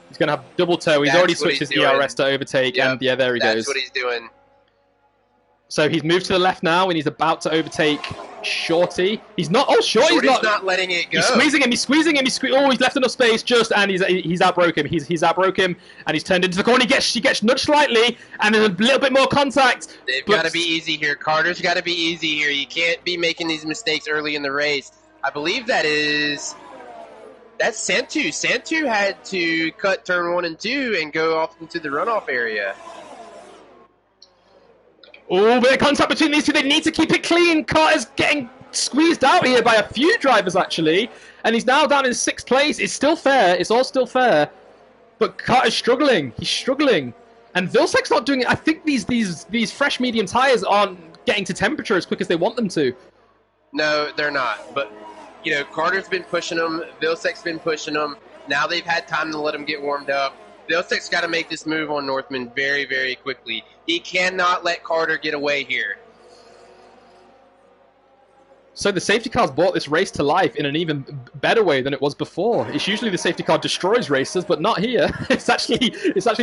He's going to have double toe. He's already switched his ERS to overtake, and there he goes. That's what he's doing. So he's moved to the left now, and he's about to overtake Shorty. He's not. Oh, Shorty's not letting it go. He's squeezing him. He's squeezing him. Oh, he's left enough space just, and he's outbroke him. He's outbroke him, and he's turned into the corner. He gets nudged slightly, and there's a little bit more contact. They've got to be easy here. Carter's got to be easy here. You can't be making these mistakes early in the race. I believe that's Santu. Santu had to cut turn 1 and 2 and go off into the runoff area. Oh, bit of contact between these two. They need to keep it clean. Carter's getting squeezed out here by a few drivers, actually. And he's now down in 6th place. It's still fair. It's all still fair. But Carter's struggling. He's struggling. And Vilsek's not doing it. I think these fresh medium tyres aren't getting to temperature as quick as they want them to. No, they're not. But, Carter's been pushing them. Vilsek's been pushing them. Now they've had time to let them get warmed up. Vilsek's got to make this move on Northman very, very quickly. He cannot let Carter get away here. So the safety car's brought this race to life in an even better way than it was before. It's usually the safety car destroys racers, but not here. It's actually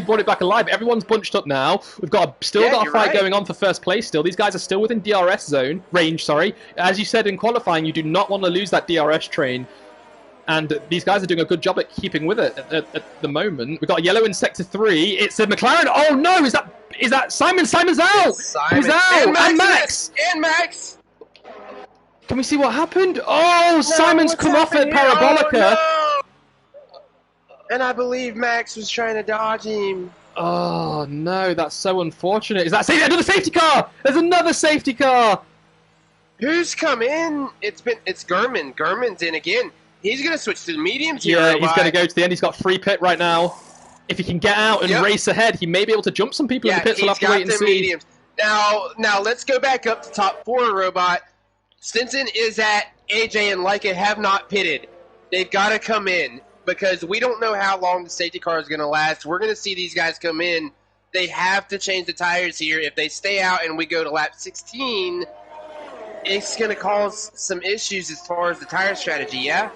brought it back alive. Everyone's bunched up now. We've still got a fight going on for first place. Still, these guys are still within DRS zone range. Sorry, as you said in qualifying, you do not want to lose that DRS train. And these guys are doing a good job at keeping with it at the moment. We've got a yellow in sector 3. It's a McLaren. Oh no, is that Simon? Simon's out. He's out. And Max. And Max. Can we see what happened? Oh, no, Simon's come off at Parabolica. Oh, no. And I believe Max was trying to dodge him. Oh, no, that's so unfortunate. Is that another safety car? There's another safety car. Who's come in? It's Gurman. Gurman's in again. He's going to switch to the mediums here. Yeah, he's going to go to the end. He's got free pit right now. If he can get out and race ahead, he may be able to jump some people in the pits. We'll have to wait and see. Mediums. Now, let's go back up to top 4, Robot. Stinson is at AJ and Leica have not pitted. They've got to come in because we don't know how long the safety car is going to last. We're going to see these guys come in. They have to change the tires here. If they stay out and we go to lap 16, it's going to cause some issues as far as the tire strategy, yeah?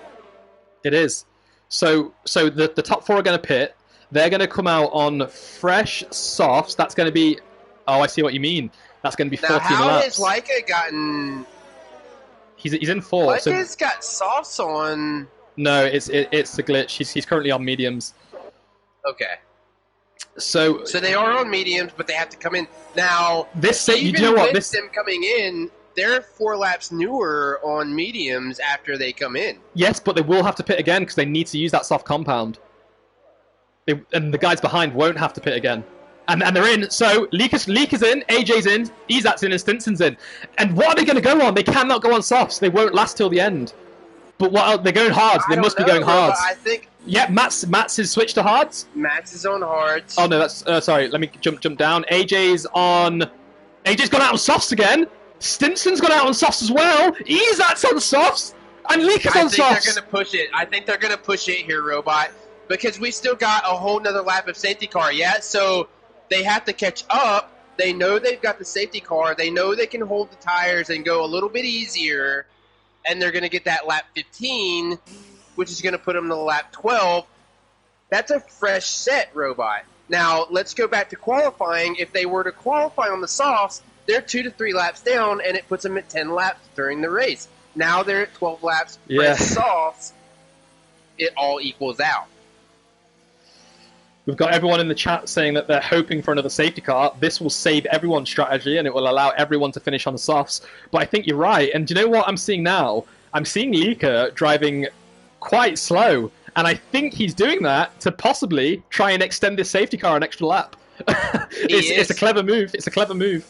It is. So the top 4 are going to pit. They're going to come out on fresh softs. That's going to be... Oh, I see what you mean. That's going to be 14 laps. Now, how has Leica gotten... He's in 4. Leica's got softs on... No, it's the glitch. He's currently on mediums. Okay. So they are on mediums, but they have to come in. Now, you know what? Them coming in, they're 4 laps newer on mediums after they come in. Yes, but they will have to pit again because they need to use that soft compound. And the guys behind won't have to pit again. And they're in. So Leak is in, AJ's in, Izat's in, and Stinson's in. And what are they going to go on? They cannot go on softs. They won't last till the end. But what else? They're going hards. They must be going hards. I think. Yeah, Matt's has switched to hards. Matt's is on hards. Oh no, that's sorry. Let me jump down. AJ's gone out on softs again. Stinson's gone out on softs as well. Izat's on softs, and Leak is on softs. I think they're going to push it. I think they're going to push it here, Robot, because we still got a whole nother lap of safety car. Yeah, so. They have to catch up. They know they've got the safety car. They know they can hold the tires and go a little bit easier. And they're going to get that lap 15, which is going to put them to lap 12. That's a fresh set, Robot. Now, let's go back to qualifying. If they were to qualify on the softs, they're 2 to 3 laps down, and it puts them at 10 laps during the race. Now they're at 12 laps. Yeah. Fresh softs, it all equals out. We've got everyone in the chat saying that they're hoping for another safety car. This will save everyone's strategy, and it will allow everyone to finish on the softs. But I think you're right. And do you know what I'm seeing now? I'm seeing Leaker driving quite slow. And I think he's doing that to possibly try and extend this safety car an extra lap. It's a clever move. It's a clever move.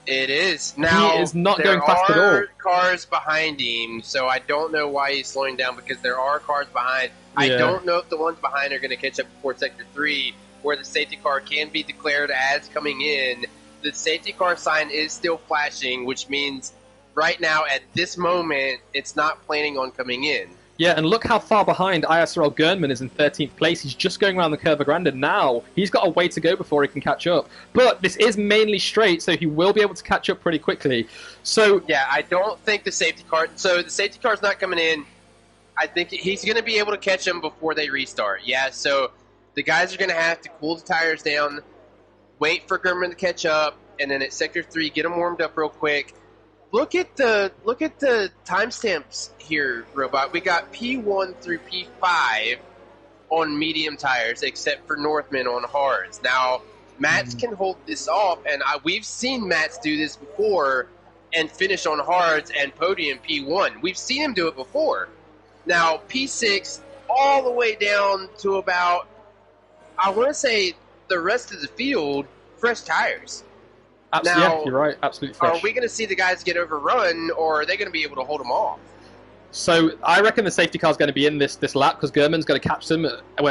It is. Now, he is not going fast at all. There are cars behind him, so I don't know why he's slowing down because there are cars behind. Yeah. I don't know if the ones behind are going to catch up before Sector 3, where the safety car can be declared as coming in. The safety car sign is still flashing, which means right now, at this moment, it's not planning on coming in. Yeah, and look how far behind ISRL Gernman is in 13th place. He's just going around the Curva Grande now. He's got a way to go before he can catch up. But this is mainly straight, so he will be able to catch up pretty quickly. So yeah, I don't think the safety car... So the safety car's not coming in. I think he's going to be able to catch them before they restart. Yeah, so the guys are going to have to cool the tires down, wait for Gurman to catch up, and then at Sector 3, get them warmed up real quick. Look at the timestamps here, Robot. We got P1 through P5 on medium tires, except for Northman on hards. Now, Mats can hold this off, and we've seen Mats do this before and finish on hards and podium P1. We've seen him do it before. Now, P6 all the way down to about, I want to say, the rest of the field, fresh tires. Absolutely, now, yeah, you're right. Absolutely fresh. Are we going to see the guys get overrun, or are they going to be able to hold them off? So I reckon the safety car is going to be in this lap because Gurman's going to catch them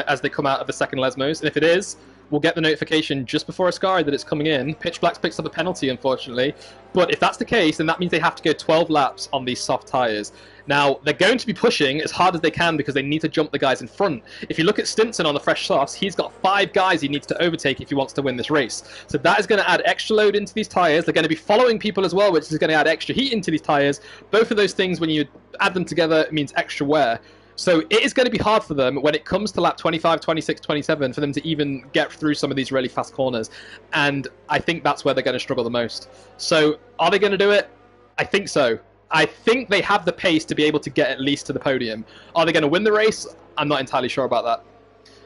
as they come out of the second Lesmos. And if it is, will get the notification just before Ascari that it's coming in. Pitch Black picks up a penalty, unfortunately. But if that's the case, then that means they have to go 12 laps on these soft tyres. Now, they're going to be pushing as hard as they can because they need to jump the guys in front. If you look at Stinson on the fresh softs, he's got 5 guys he needs to overtake if he wants to win this race. So that is going to add extra load into these tyres. They're going to be following people as well, which is going to add extra heat into these tyres. Both of those things, when you add them together, means extra wear. So it is going to be hard for them when it comes to lap 25, 26, 27 for them to even get through some of these really fast corners. And I think that's where they're going to struggle the most. So are they going to do it? I think so. I think they have the pace to be able to get at least to the podium. Are they going to win the race? I'm not entirely sure about that.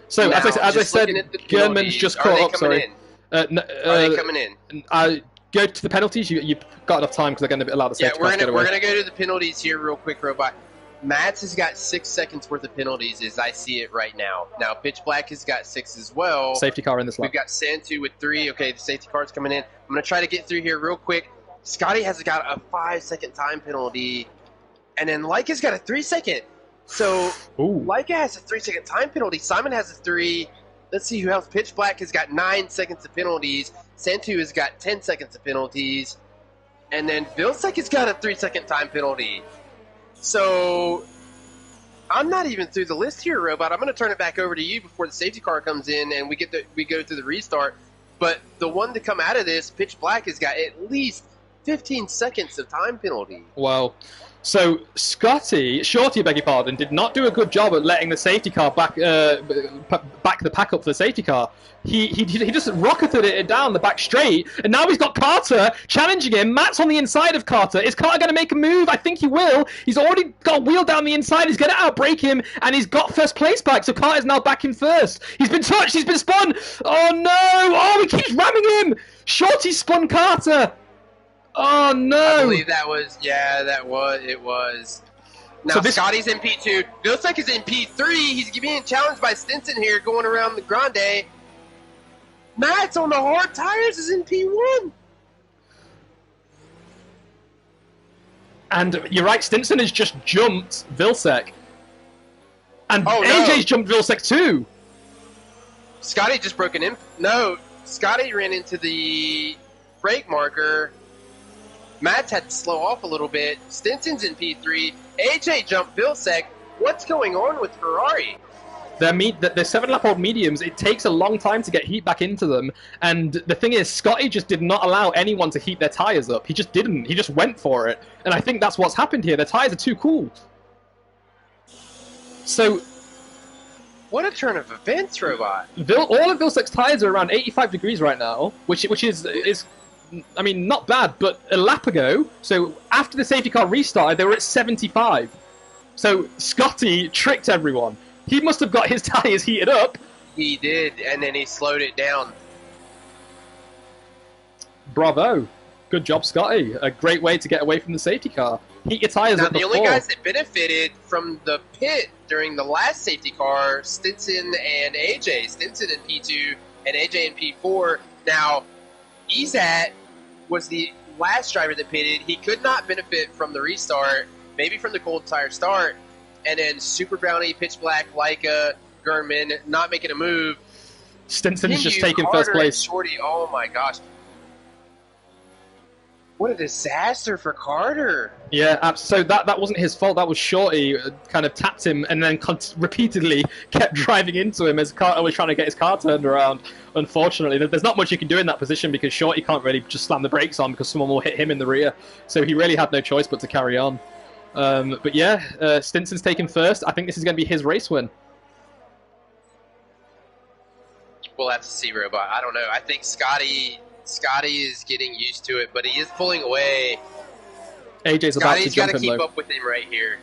So now, as I said, Gernman's just caught up. Sorry. Are they coming in? Go to the penalties. You've got enough time because they're going to allow the safety car to get away. We're going to go to the penalties here real quick, Robot. Mats has got 6 seconds worth of penalties as I see it right now. Now, Pitch Black has got 6 as well. Safety car in this lap. We've got Santu with 3. Okay, the safety car's coming in. I'm going to try to get through here real quick. Scotty has got a 5-second time penalty. And then Leica's got a 3-second. So, Leica has a 3-second time penalty. Simon has a 3. Let's see who else. Pitch Black has got 9 seconds of penalties. Santu has got 10 seconds of penalties. And then Vilsek has got a 3-second time penalty. So, I'm not even through the list here, Robot. I'm going to turn it back over to you before the safety car comes in and we go through the restart. But the one to come out of this, Pitch Black, has got at least 15 seconds of time penalty. Wow. So Shorty, beg your pardon, did not do a good job at letting the safety car back the pack up for the safety car. He just rocketed it down the back straight, and now he's got Carter challenging him. Matt's on the inside of Carter. Is Carter going to make a move? I think he will. He's already got a wheel down the inside. He's going to outbrake him, and he's got first place back, so Carter's now back in first. He's been touched. He's been spun. Oh, no. Oh, he keeps ramming him. Shorty spun Carter. Oh, no. I believe that was, it was. Now, so Scotty's in P2. Vilsek is in P3. He's being challenged by Stinson here going around the Grande. Matt's on the hard tires is in P1. And you're right, Stinson has just jumped Vilsek. And AJ's jumped Vilsek too. Scotty just broke an No, Scotty ran into the brake marker. Matt's had to slow off a little bit. Stinson's in P3. AJ jumped Vilsek. What's going on with Ferrari? They're 7-lap-old mediums. It takes a long time to get heat back into them. And the thing is, Scotty just did not allow anyone to heat their tyres up. He just didn't. He just went for it. And I think that's what's happened here. Their tyres are too cool. So, what a turn of events, Robot. All of Vilsek's tyres are around 85 degrees right now, which is I mean, not bad, but a lap ago, so after the safety car restarted, they were at 75. So Scotty tricked everyone. He must have got his tyres heated up. He did, and then he slowed it down. Bravo. Good job, Scotty. A great way to get away from the safety car. Heat your tyres up before. The only guys that benefited from the pit during the last safety car, Stinson and AJ. Stinson in P2 and AJ in P4. Now, Ezat was the last driver that pitted. He could not benefit from the restart, maybe from the cold tire start. And then Super Brownie, Pitch Black, Leica, Gurman not making a move. Stinson's just taking first place. Shorty, oh my gosh. What a disaster for Carter. Yeah, so that wasn't his fault. That was Shorty kind of tapped him and then repeatedly kept driving into him as Carter was trying to get his car turned around. Unfortunately, there's not much you can do in that position because Shorty can't really just slam the brakes on because someone will hit him in the rear. So he really had no choice but to carry on. But yeah, Stinson's taken first. I think this is going to be his race win. We'll have to see, Robot. I don't know. I think Scotty is getting used to it, but he is pulling away. AJ's about to jump him, Scotty's got to keep up with him right here.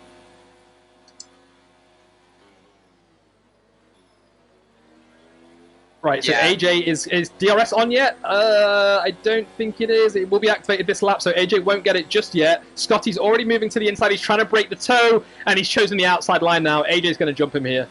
Right, so yeah. AJ, is DRS on yet? I don't think it is. It will be activated this lap, so AJ won't get it just yet. Scotty's already moving to the inside. He's trying to break the toe, and he's chosen the outside line now. AJ's going to jump him here.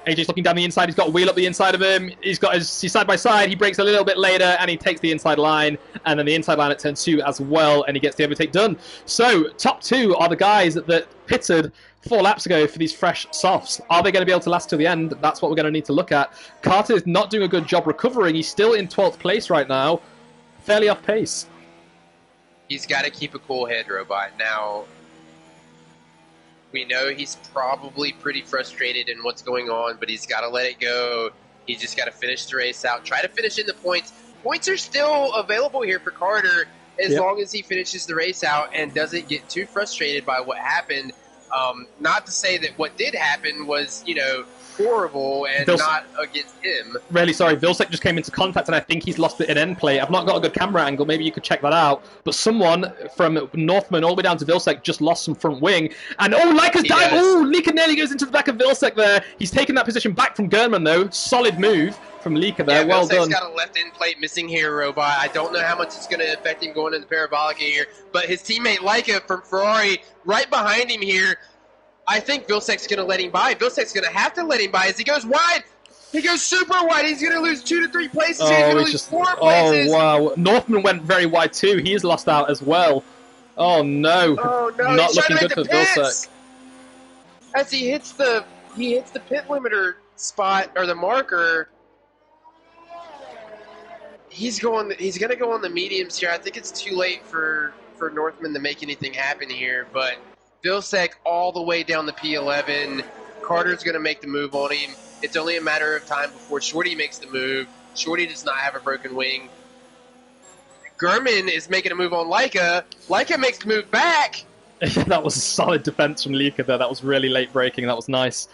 AJ's looking down the inside. He's got a wheel up the inside of him. He's side by side. He breaks a little bit later, and he takes the inside line, and then the inside line at turn 2 as well, and he gets the overtake done. So top 2 are the guys that pitted 4 laps ago for these fresh softs. Are they going to be able to last to the end? That's what we're going to need to look at. Carter is not doing a good job recovering. He's still in 12th place right now, fairly off pace. He's got to keep a cool head, Robot. Now, we know he's probably pretty frustrated in what's going on, but he's got to let it go. He's just got to finish the race out. Try to finish in the points. Points are still available here for Carter as long as he finishes the race out and doesn't get too frustrated by what happened. Not to say that what did happen was, horrible and not against him. Really sorry, Vilsek just came into contact and I think he's lost an end plate. I've not got a good camera angle, maybe you could check that out. But someone from Northman all the way down to Vilsek just lost some front wing. And Leica's dive! Leica nearly goes into the back of Vilsek there. He's taken that position back from Gernman though. Solid move from Leica there, well done. Vilsek's got a left end plate missing here, Robot. I don't know how much it's going to affect him going into Parabolica here. But his teammate Leica from Ferrari right behind him here, I think Vilsek's going to let him by. Vilsek's going to have to let him by as he goes wide. He goes super wide. He's going to lose 2 to 3 places. He's going to lose 4 places. Oh, wow. Northman went very wide too. He's lost out as well. Oh, no. Oh, no. Not looking good for Vilsek. As he hits the pit limiter spot, or the marker, he's going to go on the mediums here. I think it's too late for Northman to make anything happen here, but Vilsek all the way down the P11. Carter's going to make the move on him. It's only a matter of time before Shorty makes the move. Shorty does not have a broken wing. Gurman is making a move on Leica. Leica makes the move back. That was a solid defense from Leica there. That was really late braking. That was nice.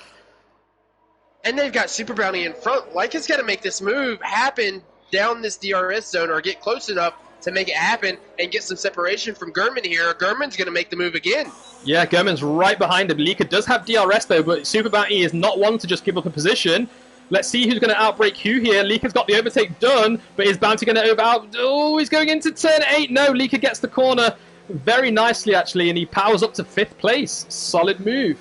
And they've got Super Brownie in front. Leica's got to make this move happen down this DRS zone or get close enough to make it happen and get some separation from Gurman here. Gurman's going to make the move again. Yeah, Gurman's right behind him. Leica does have DRS though, but Super Bounty is not one to just give up a position. Let's see who's going to outbrake Hugh here. Leica's got the overtake done, but is Bounty going to Oh, he's going into turn 8. No, Leica gets the corner very nicely actually, and he powers up to 5th place. Solid move.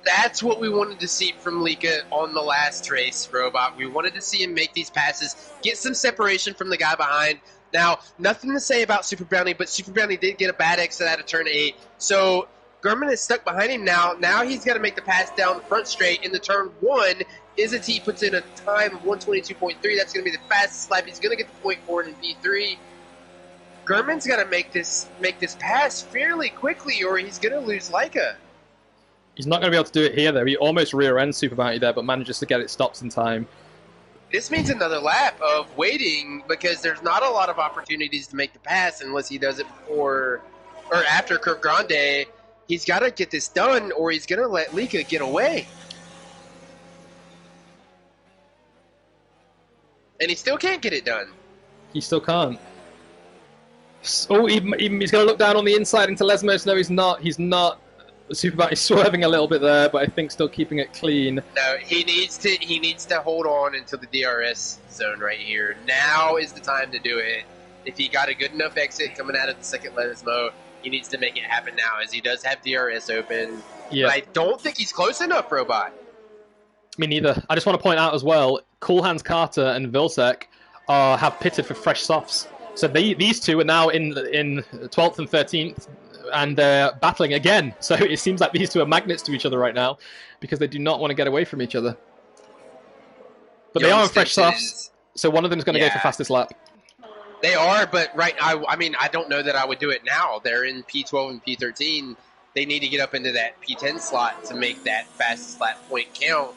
That's what we wanted to see from Leica on the last race, Robot. We wanted to see him make these passes, get some separation from the guy behind. Now, nothing to say about Super Brownie, but Super Brownie did get a bad exit out of turn 8. So Gurman is stuck behind him now. Now he's got to make the pass down the front straight into turn 1. Izzy puts in a time of 122.3. That's going to be the fastest lap. He's going to get the point forward in P3. Gurman's got to make this pass fairly quickly, or he's going to lose Leica. He's not going to be able to do it here, though. He almost rear-ends Super Bounty there, but manages to get it stopped in time. This means another lap of waiting because there's not a lot of opportunities to make the pass unless he does it before or after Curve Grande. He's got to get this done, or he's going to let Leica get away. And he still can't get it done. He still can't. Oh, he's going to look down on the inside into Lesmos. No, he's not. He's not. Super Bounty swerving a little bit there, but I think still keeping it clean. No, he needs to hold on until the DRS zone right here. Now is the time to do it. If he got a good enough exit coming out of the second Lesmo, he needs to make it happen now, as he does have DRS open. Yeah. But I don't think he's close enough, Robot. Me neither. I just want to point out as well, Cool Hands Carter and Vilsek have pitted for fresh softs. So these two are now in 12th and 13th, and they're battling again. So it seems like these two are magnets to each other right now, because they do not want to get away from each other. But they are in fresh softs, so one of them is going to go for fastest lap. They are, but I mean, I don't know that I would do it now. They're in P12 and P13. They need to get up into that P10 slot to make that fastest lap point count.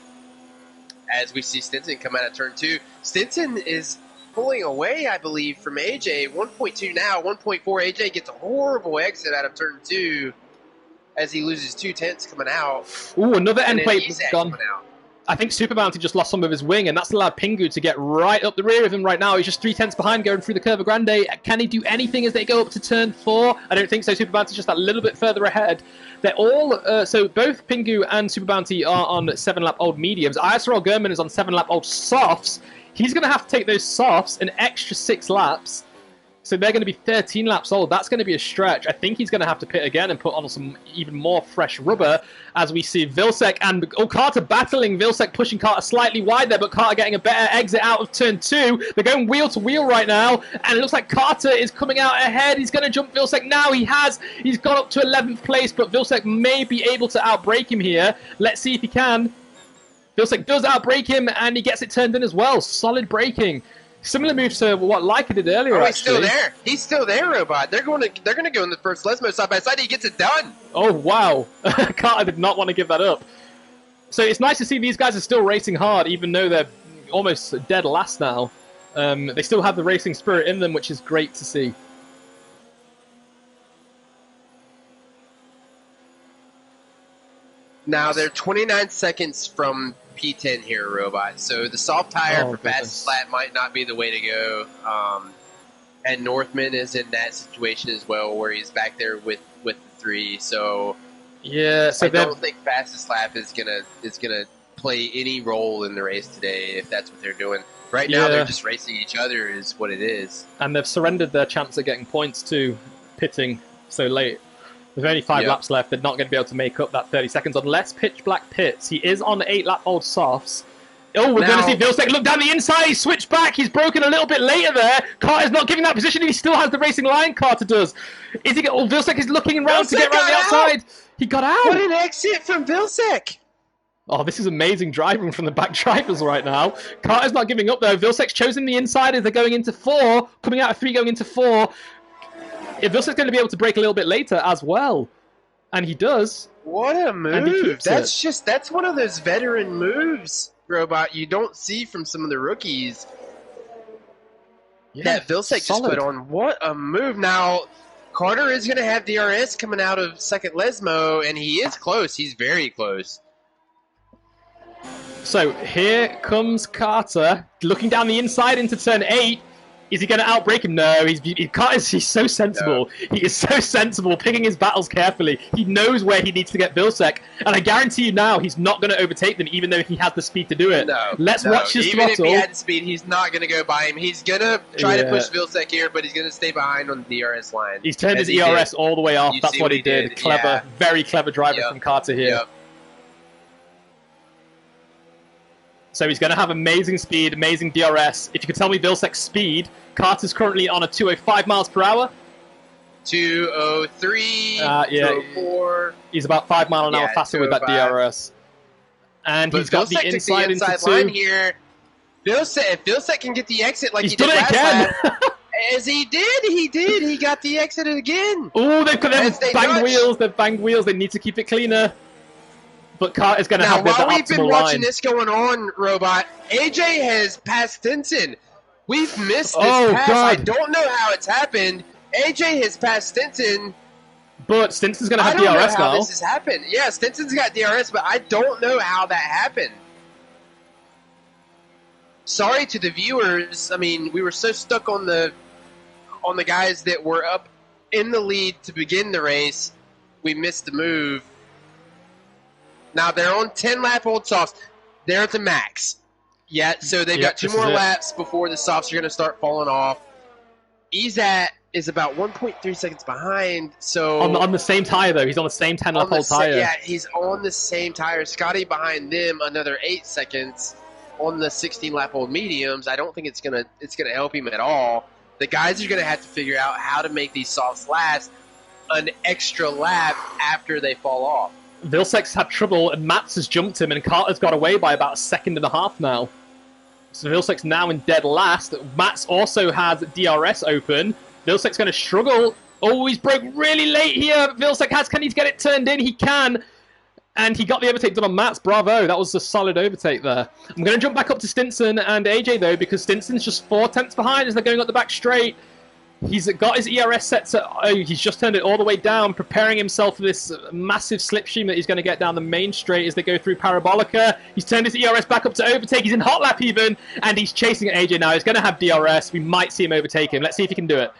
As we see Stinson come out of turn 2. Stinson is pulling away, I believe, from AJ. 1.2 now, 1.4. AJ gets a horrible exit out of turn 2 as he loses 2/10 coming out. Ooh, another end plate gone. I think Super Bounty just lost some of his wing, and that's allowed Pingu to get right up the rear of him right now. He's just 3/10 behind going through the Curva Grande. Can he do anything as they go up to turn 4? I don't think so. Super Bounty's just that little bit further ahead. They're all, so both Pingu and Super Bounty are on 7-lap-old mediums. ISRL Gurman is on 7-lap-old softs. He's going to have to take those softs an extra 6 laps. So they're going to be 13 laps old. That's going to be a stretch. I think he's going to have to pit again and put on some even more fresh rubber as we see Vilcek and Carter battling. Vilcek pushing Carter slightly wide there, but Carter getting a better exit out of turn 2. They're going wheel to wheel right now, and it looks like Carter is coming out ahead. He's going to jump Vilcek now. He has. He's gone up to 11th place, but Vilcek may be able to outbrake him here. Let's see if he can. Vilcek does outbrake him, and he gets it turned in as well. Solid braking. Similar move to what Leica did earlier. Oh, he's actually. still there. He's still there, Robot. They're going to go in the first Lesmo side by side. He gets it done. Oh wow, Carter did not want to give that up. So it's nice to see these guys are still racing hard, even though they're almost dead last now. They still have the racing spirit in them, which is great to see. Now they're 29 seconds from P10 here, Robot. So the soft tire for fastest lap might not be the way to go. And Northman is in that situation as well, where he's back there with the 3. So yeah, so I don't think fastest lap is gonna play any role in the race today if that's what they're doing. Right now they're just racing each other is what it is. And they've surrendered their chance of getting points to pitting so late. There's only 5 laps left. They're not going to be able to make up that 30 seconds unless Pitch Black pits. He is on 8-lap-old softs. Oh, we're going to see Vilcek look down the inside. He switched back. He's broken a little bit later there. Carter's not giving that position. He still has the racing line. Carter does. Is he? Oh, Vilcek is looking around to get around the outside. He got out. What an exit from Vilcek. Oh, this is amazing driving from the back drivers right now. Carter's not giving up, though. Vilcek's chosen the inside as they're going into 4. Coming out of 3, going into 4. Vilcek's going to be able to brake a little bit later as well. And he does. What a move. That's one of those veteran moves, Robot, you don't see from some of the rookies. That Vilcek just put on. What a move. Now, Carter is going to have DRS coming out of second Lesmo, and he is close. He's very close. So here comes Carter, looking down the inside into turn 8. Is he going to outbrake him? No, he's so sensible. No. He is so sensible, picking his battles carefully. He knows where he needs to get Vilcek, and I guarantee you now he's not going to overtake them, even though he has the speed to do it. No, Let's watch his even throttle. If he had the speed, he's not going to go by him. He's going to try to push Vilcek here, but he's going to stay behind on the DRS line. He's turned his ERS all the way off. That's what he did. Clever, very clever driving from Carter here. Yep. So he's going to have amazing speed, amazing DRS. If you could tell me Vilcek's speed, Carter's currently on a 205 miles per hour. 203, 204. He's about 5 miles an hour faster with that DRS. And he's got the inside into 2. Line here. If Vilcek can get the exit like he did last lap, as he did. He got the exit again. Oh, they've banged wheels. They've banged wheels. They need to keep it cleaner. But Carter's going to have the optimal line. While we've been watching this going on, Robot, AJ has passed Stinson. We've missed this pass. God. I don't know how it's happened. AJ has passed Stinson. But Stinson's going to have DRS now. I don't know how this has happened. Yeah, Stinson's got DRS, but I don't know how that happened. Sorry to the viewers. I mean, we were so stuck on the guys that were up in the lead to begin the race. We missed the move. Now they're on 10-lap-old softs. They're at the max. Yeah, so they've got 2 more laps before the softs are going to start falling off. Izat is about 1.3 seconds behind. So on the same tire, though. He's on the same 10-lap-old tire. Yeah, he's on the same tire. Scotty behind them, another 8 seconds on the 16-lap-old mediums. I don't think it's gonna help him at all. The guys are going to have to figure out how to make these softs last an extra lap after they fall off. Vilcek's had trouble, and Mats has jumped him, and Carter's got away by about 1.5 seconds now. So Vilcek's now in dead last. Mats also has DRS open. Vilcek's going to struggle. Oh, he's broke really late here. Vilcek can he get it turned in? He can. And he got the overtake done on Mats. Bravo. That was a solid overtake there. I'm going to jump back up to Stinson and AJ, though, because Stinson's just 4 tenths behind as they're going up the back straight. He's got his ERS set to... Oh, he's just turned it all the way down, preparing himself for this massive slipstream that he's going to get down the main straight as they go through Parabolica. He's turned his ERS back up to overtake. He's in hot lap even, and he's chasing at AJ now. He's going to have DRS. We might see him overtake him. Let's see if he can do it.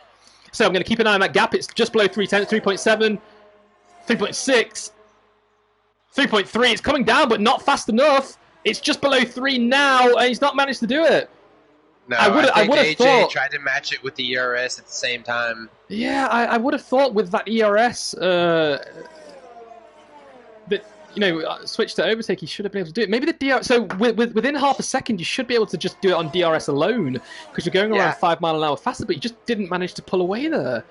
So I'm going to keep an eye on that gap. It's just below 3 tenths, 3.7, 3.6, 3.3. It's coming down, but not fast enough. It's just below 3 now, and he's not managed to do it. No, I would have AJ thought. tried to match it with the ERS at the same time. Yeah, I would have thought with that ERS that switch to overtake, he should have been able to do it. Maybe the DRS. So within half a second, you should be able to just do it on DRS alone because you're going around 5 miles an hour faster, but you just didn't manage to pull away there.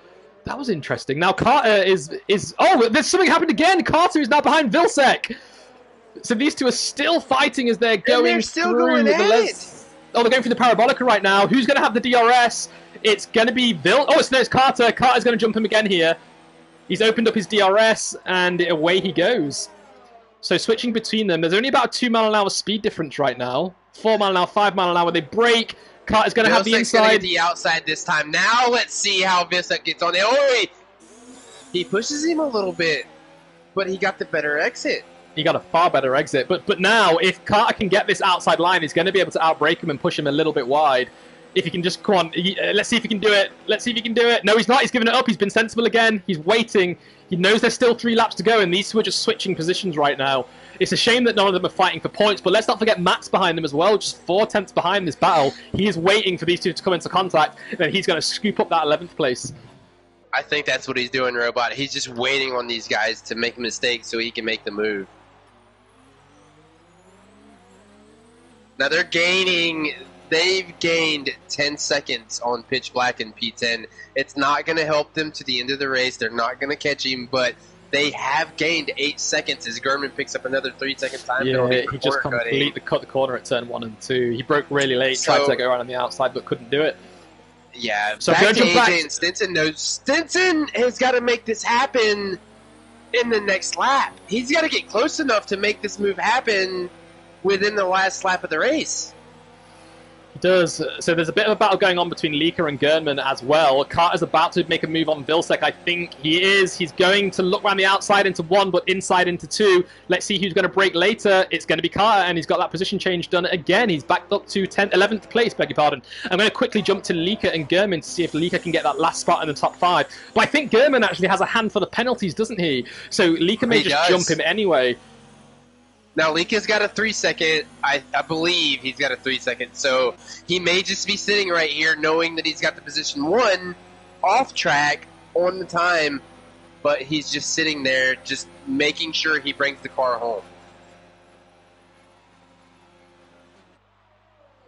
That was interesting. Now Carter is oh, there's something happened again. Carter is now behind Vilsek. So these two are still fighting as they're going through Oh, they're going through the Parabolica right now. Who's going to have the DRS? It's going to be it's Carter. Carter's going to jump him again here. He's opened up his DRS, and away he goes. So switching between them, there's only about a 2 mile an hour speed difference right now. 4 mile an hour, 5 mile an hour. They break. Carter's going to have the inside. Gonna get the outside this time. Now let's see how Vilsek gets on there. Oh, he pushes him a little bit, but he got the better exit. He got a far better exit. But now, if Carter can get this outside line, he's going to be able to outbrake him and push him a little bit wide. If he can just, come on, let's see if he can do it. Let's see if he can do it. No, he's not. He's given it up. He's been sensible again. He's waiting. He knows there's still 3 laps to go, and these two are just switching positions right now. It's a shame that none of them are fighting for points, but let's not forget Matt's behind them as well, just 4 tenths behind this battle. He is waiting for these two to come into contact, and then he's going to scoop up that 11th place. I think that's what he's doing, Robot. He's just waiting on these guys to make mistakes so he can make the move. Now they've gained 10 seconds on Pitch Black and P10. It's not going to help them to the end of the race. They're not going to catch him, but they have gained 8 seconds as Gurman picks up another 3-second time penalty. Yeah, he just completely cut the corner at turn 1 and 2. He broke really late, tried to go around on the outside, but couldn't do it. Yeah, so back to AJ and Stinson. No, Stinson has got to make this happen in the next lap. He's got to get close enough to make this move happen within the last lap of the race. He does. So there's a bit of a battle going on between Leaker and Gernman as well. Carter's about to make a move on Vilsek. I think he is. He's going to look around the outside into 1, but inside into 2. Let's see who's going to break later. It's going to be Carter, and he's got that position change done again. He's backed up to 11th place, beg your pardon. I'm going to quickly jump to Leaker and Gernman to see if Leaker can get that last spot in the top 5. But I think Gernman actually has a hand for the penalties, doesn't he? So Leaker may just jump him anyway. Now, Leaker's got a 3-second. I believe he's got a 3-second. So he may just be sitting right here knowing that he's got the position 1 off track on the time, but he's just sitting there just making sure he brings the car home.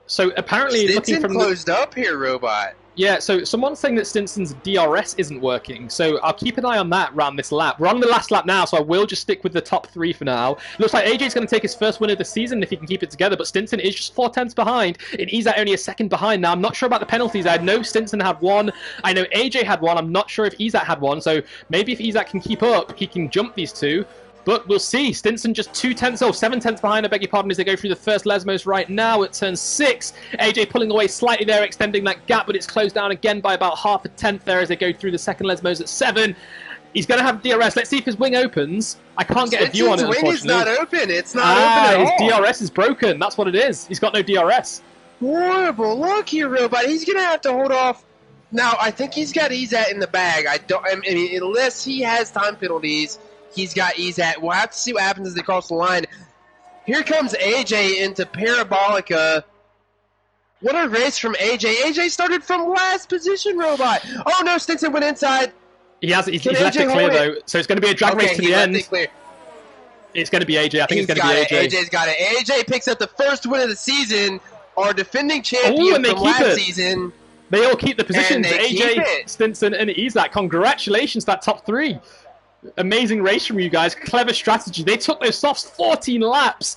So apparently Stinson closed up here, Robot. Yeah, so someone's saying that Stinson's DRS isn't working, so I'll keep an eye on that around this lap. We're on the last lap now, so I will just stick with the top 3 for now. Looks like AJ's going to take his first win of the season if he can keep it together, but Stinson is just 4 tenths behind, and Izat only a second behind. Now, I'm not sure about the penalties. I know Stinson had 1. I know AJ had 1. I'm not sure if Izat had 1, so maybe if Izat can keep up, he can jump these 2. But we'll see. Stinson just 7 tenths behind, I beg your pardon, as they go through the first Lesmos right now at turn 6. AJ pulling away slightly there, extending that gap, but it's closed down again by about half a tenth there as they go through the second Lesmos at 7. He's going to have DRS. Let's see if his wing opens. I can't get a view on it, unfortunately. His wing is not open. It's not open at all. His DRS is broken. That's what it is. He's got no DRS. Horrible luck here, Robot. He's going to have to hold off. Now, I think he's got Izat in the bag. I mean, unless he has time penalties, he's got Izat. We'll have to see what happens as they cross the line. Here comes AJ into Parabolica. What a race from AJ. AJ started from last position, Robot. Oh, no, Stinson went inside. He's left it clear, though. So it's going to be a drag race to the end. It's going to be AJ. I think it's going to be AJ. AJ's got it. AJ picks up the first win of the season. Our defending champion from last season. They all keep the positions. AJ, Stinson, and Izak. Congratulations to that top 3. Amazing race from you guys. Clever strategy. They took those softs 14 laps.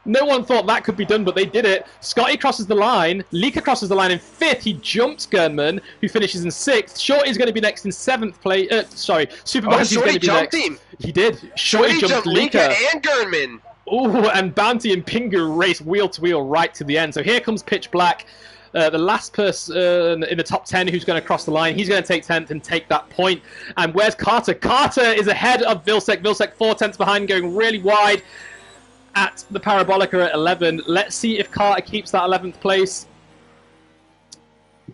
No one thought that could be done, but they did it. Scotty crosses the line. Leaker crosses the line in 5th. He jumps Gernman, who finishes in 6th. Shorty's going to be next in 7th place. Super Bounty's going to be next. He did. Shorty jumped Leaker and Gernman. Ooh, and Bounty and Pingu race wheel to wheel right to the end. So here comes Pitch Black. The last person in the top 10 who's going to cross the line. He's going to take 10th and take that point. And where's Carter? Carter is ahead of Vilsek. Vilsek 4 tenths behind, going really wide at the Parabolica at 11. Let's see if Carter keeps that 11th place.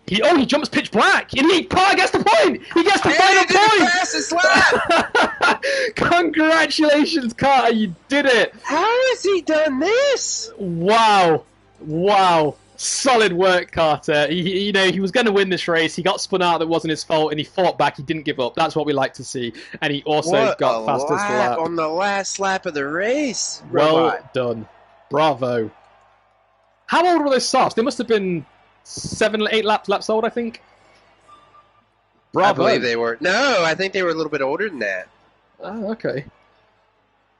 He jumps Pitch Black. Carter gets the point. He gets the final point. Fastest lap. Congratulations, Carter. You did it. How has he done this? Wow. Solid work, Carter. He was going to win this race. He got spun out. That wasn't his fault, and he fought back. He didn't give up. That's what we like to see. And he also got fastest lap on the last lap of the race. Well done. Bravo. How old were those softs? They must have been 7, 8 laps old, I think. Bravo. I believe they were. No, I think they were a little bit older than that. Oh, okay.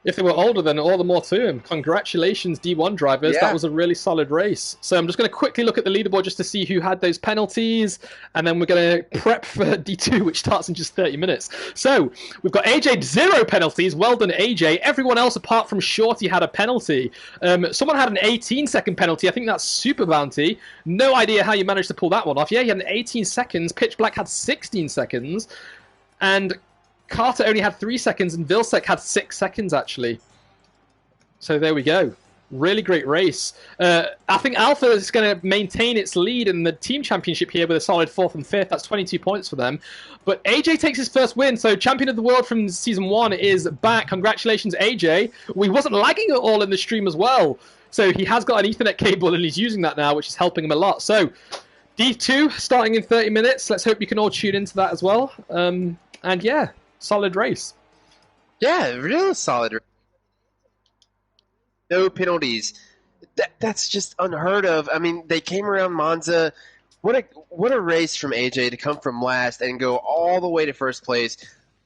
If they were older, then all the more to him. Congratulations, D1 drivers. Yeah. That was a really solid race. So I'm just going to quickly look at the leaderboard just to see who had those penalties. And then we're going to prep for D2, which starts in just 30 minutes. So we've got AJ, 0 penalties. Well done, AJ. Everyone else apart from Shorty had a penalty. Someone had an 18-second penalty. I think that's Super Bounty. No idea how you managed to pull that one off. Yeah, he had an 18 seconds. Pitch Black had 16 seconds. And Carter only had 3 seconds, and Vilsek had 6 seconds, actually. So there we go. Really great race. I think Alpha is going to maintain its lead in the team championship here with a solid 4th and 5th. That's 22 points for them. But AJ takes his first win, so champion of the world from Season 1 is back. Congratulations, AJ. We wasn't lagging at all in the stream as well. So he has got an Ethernet cable, and he's using that now, which is helping him a lot. So D2 starting in 30 minutes. Let's hope you can all tune into that as well. And yeah. Solid race. Yeah, real solid. No penalties. That's just unheard of. I mean, they came around Monza. What a race from AJ to come from last and go all the way to first place.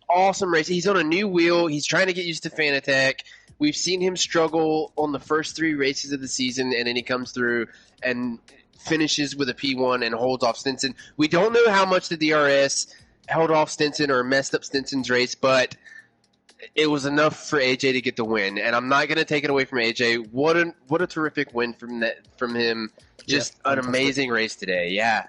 Awesome race. He's on a new wheel. He's trying to get used to Fanatec. We've seen him struggle on the first 3 races of the season, and then he comes through and finishes with a P1 and holds off Stinson. We don't know how much the DRS held off Stinson or messed up Stinson's race, but it was enough for AJ to get the win. And I'm not going to take it away from AJ. What a terrific win from him. Just an amazing race today. Yeah.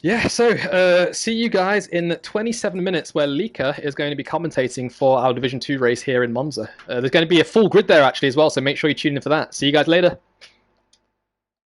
Yeah, so see you guys in 27 minutes where Lika is going to be commentating for our Division 2 race here in Monza. There's going to be a full grid there actually as well, so make sure you tune in for that. See you guys later.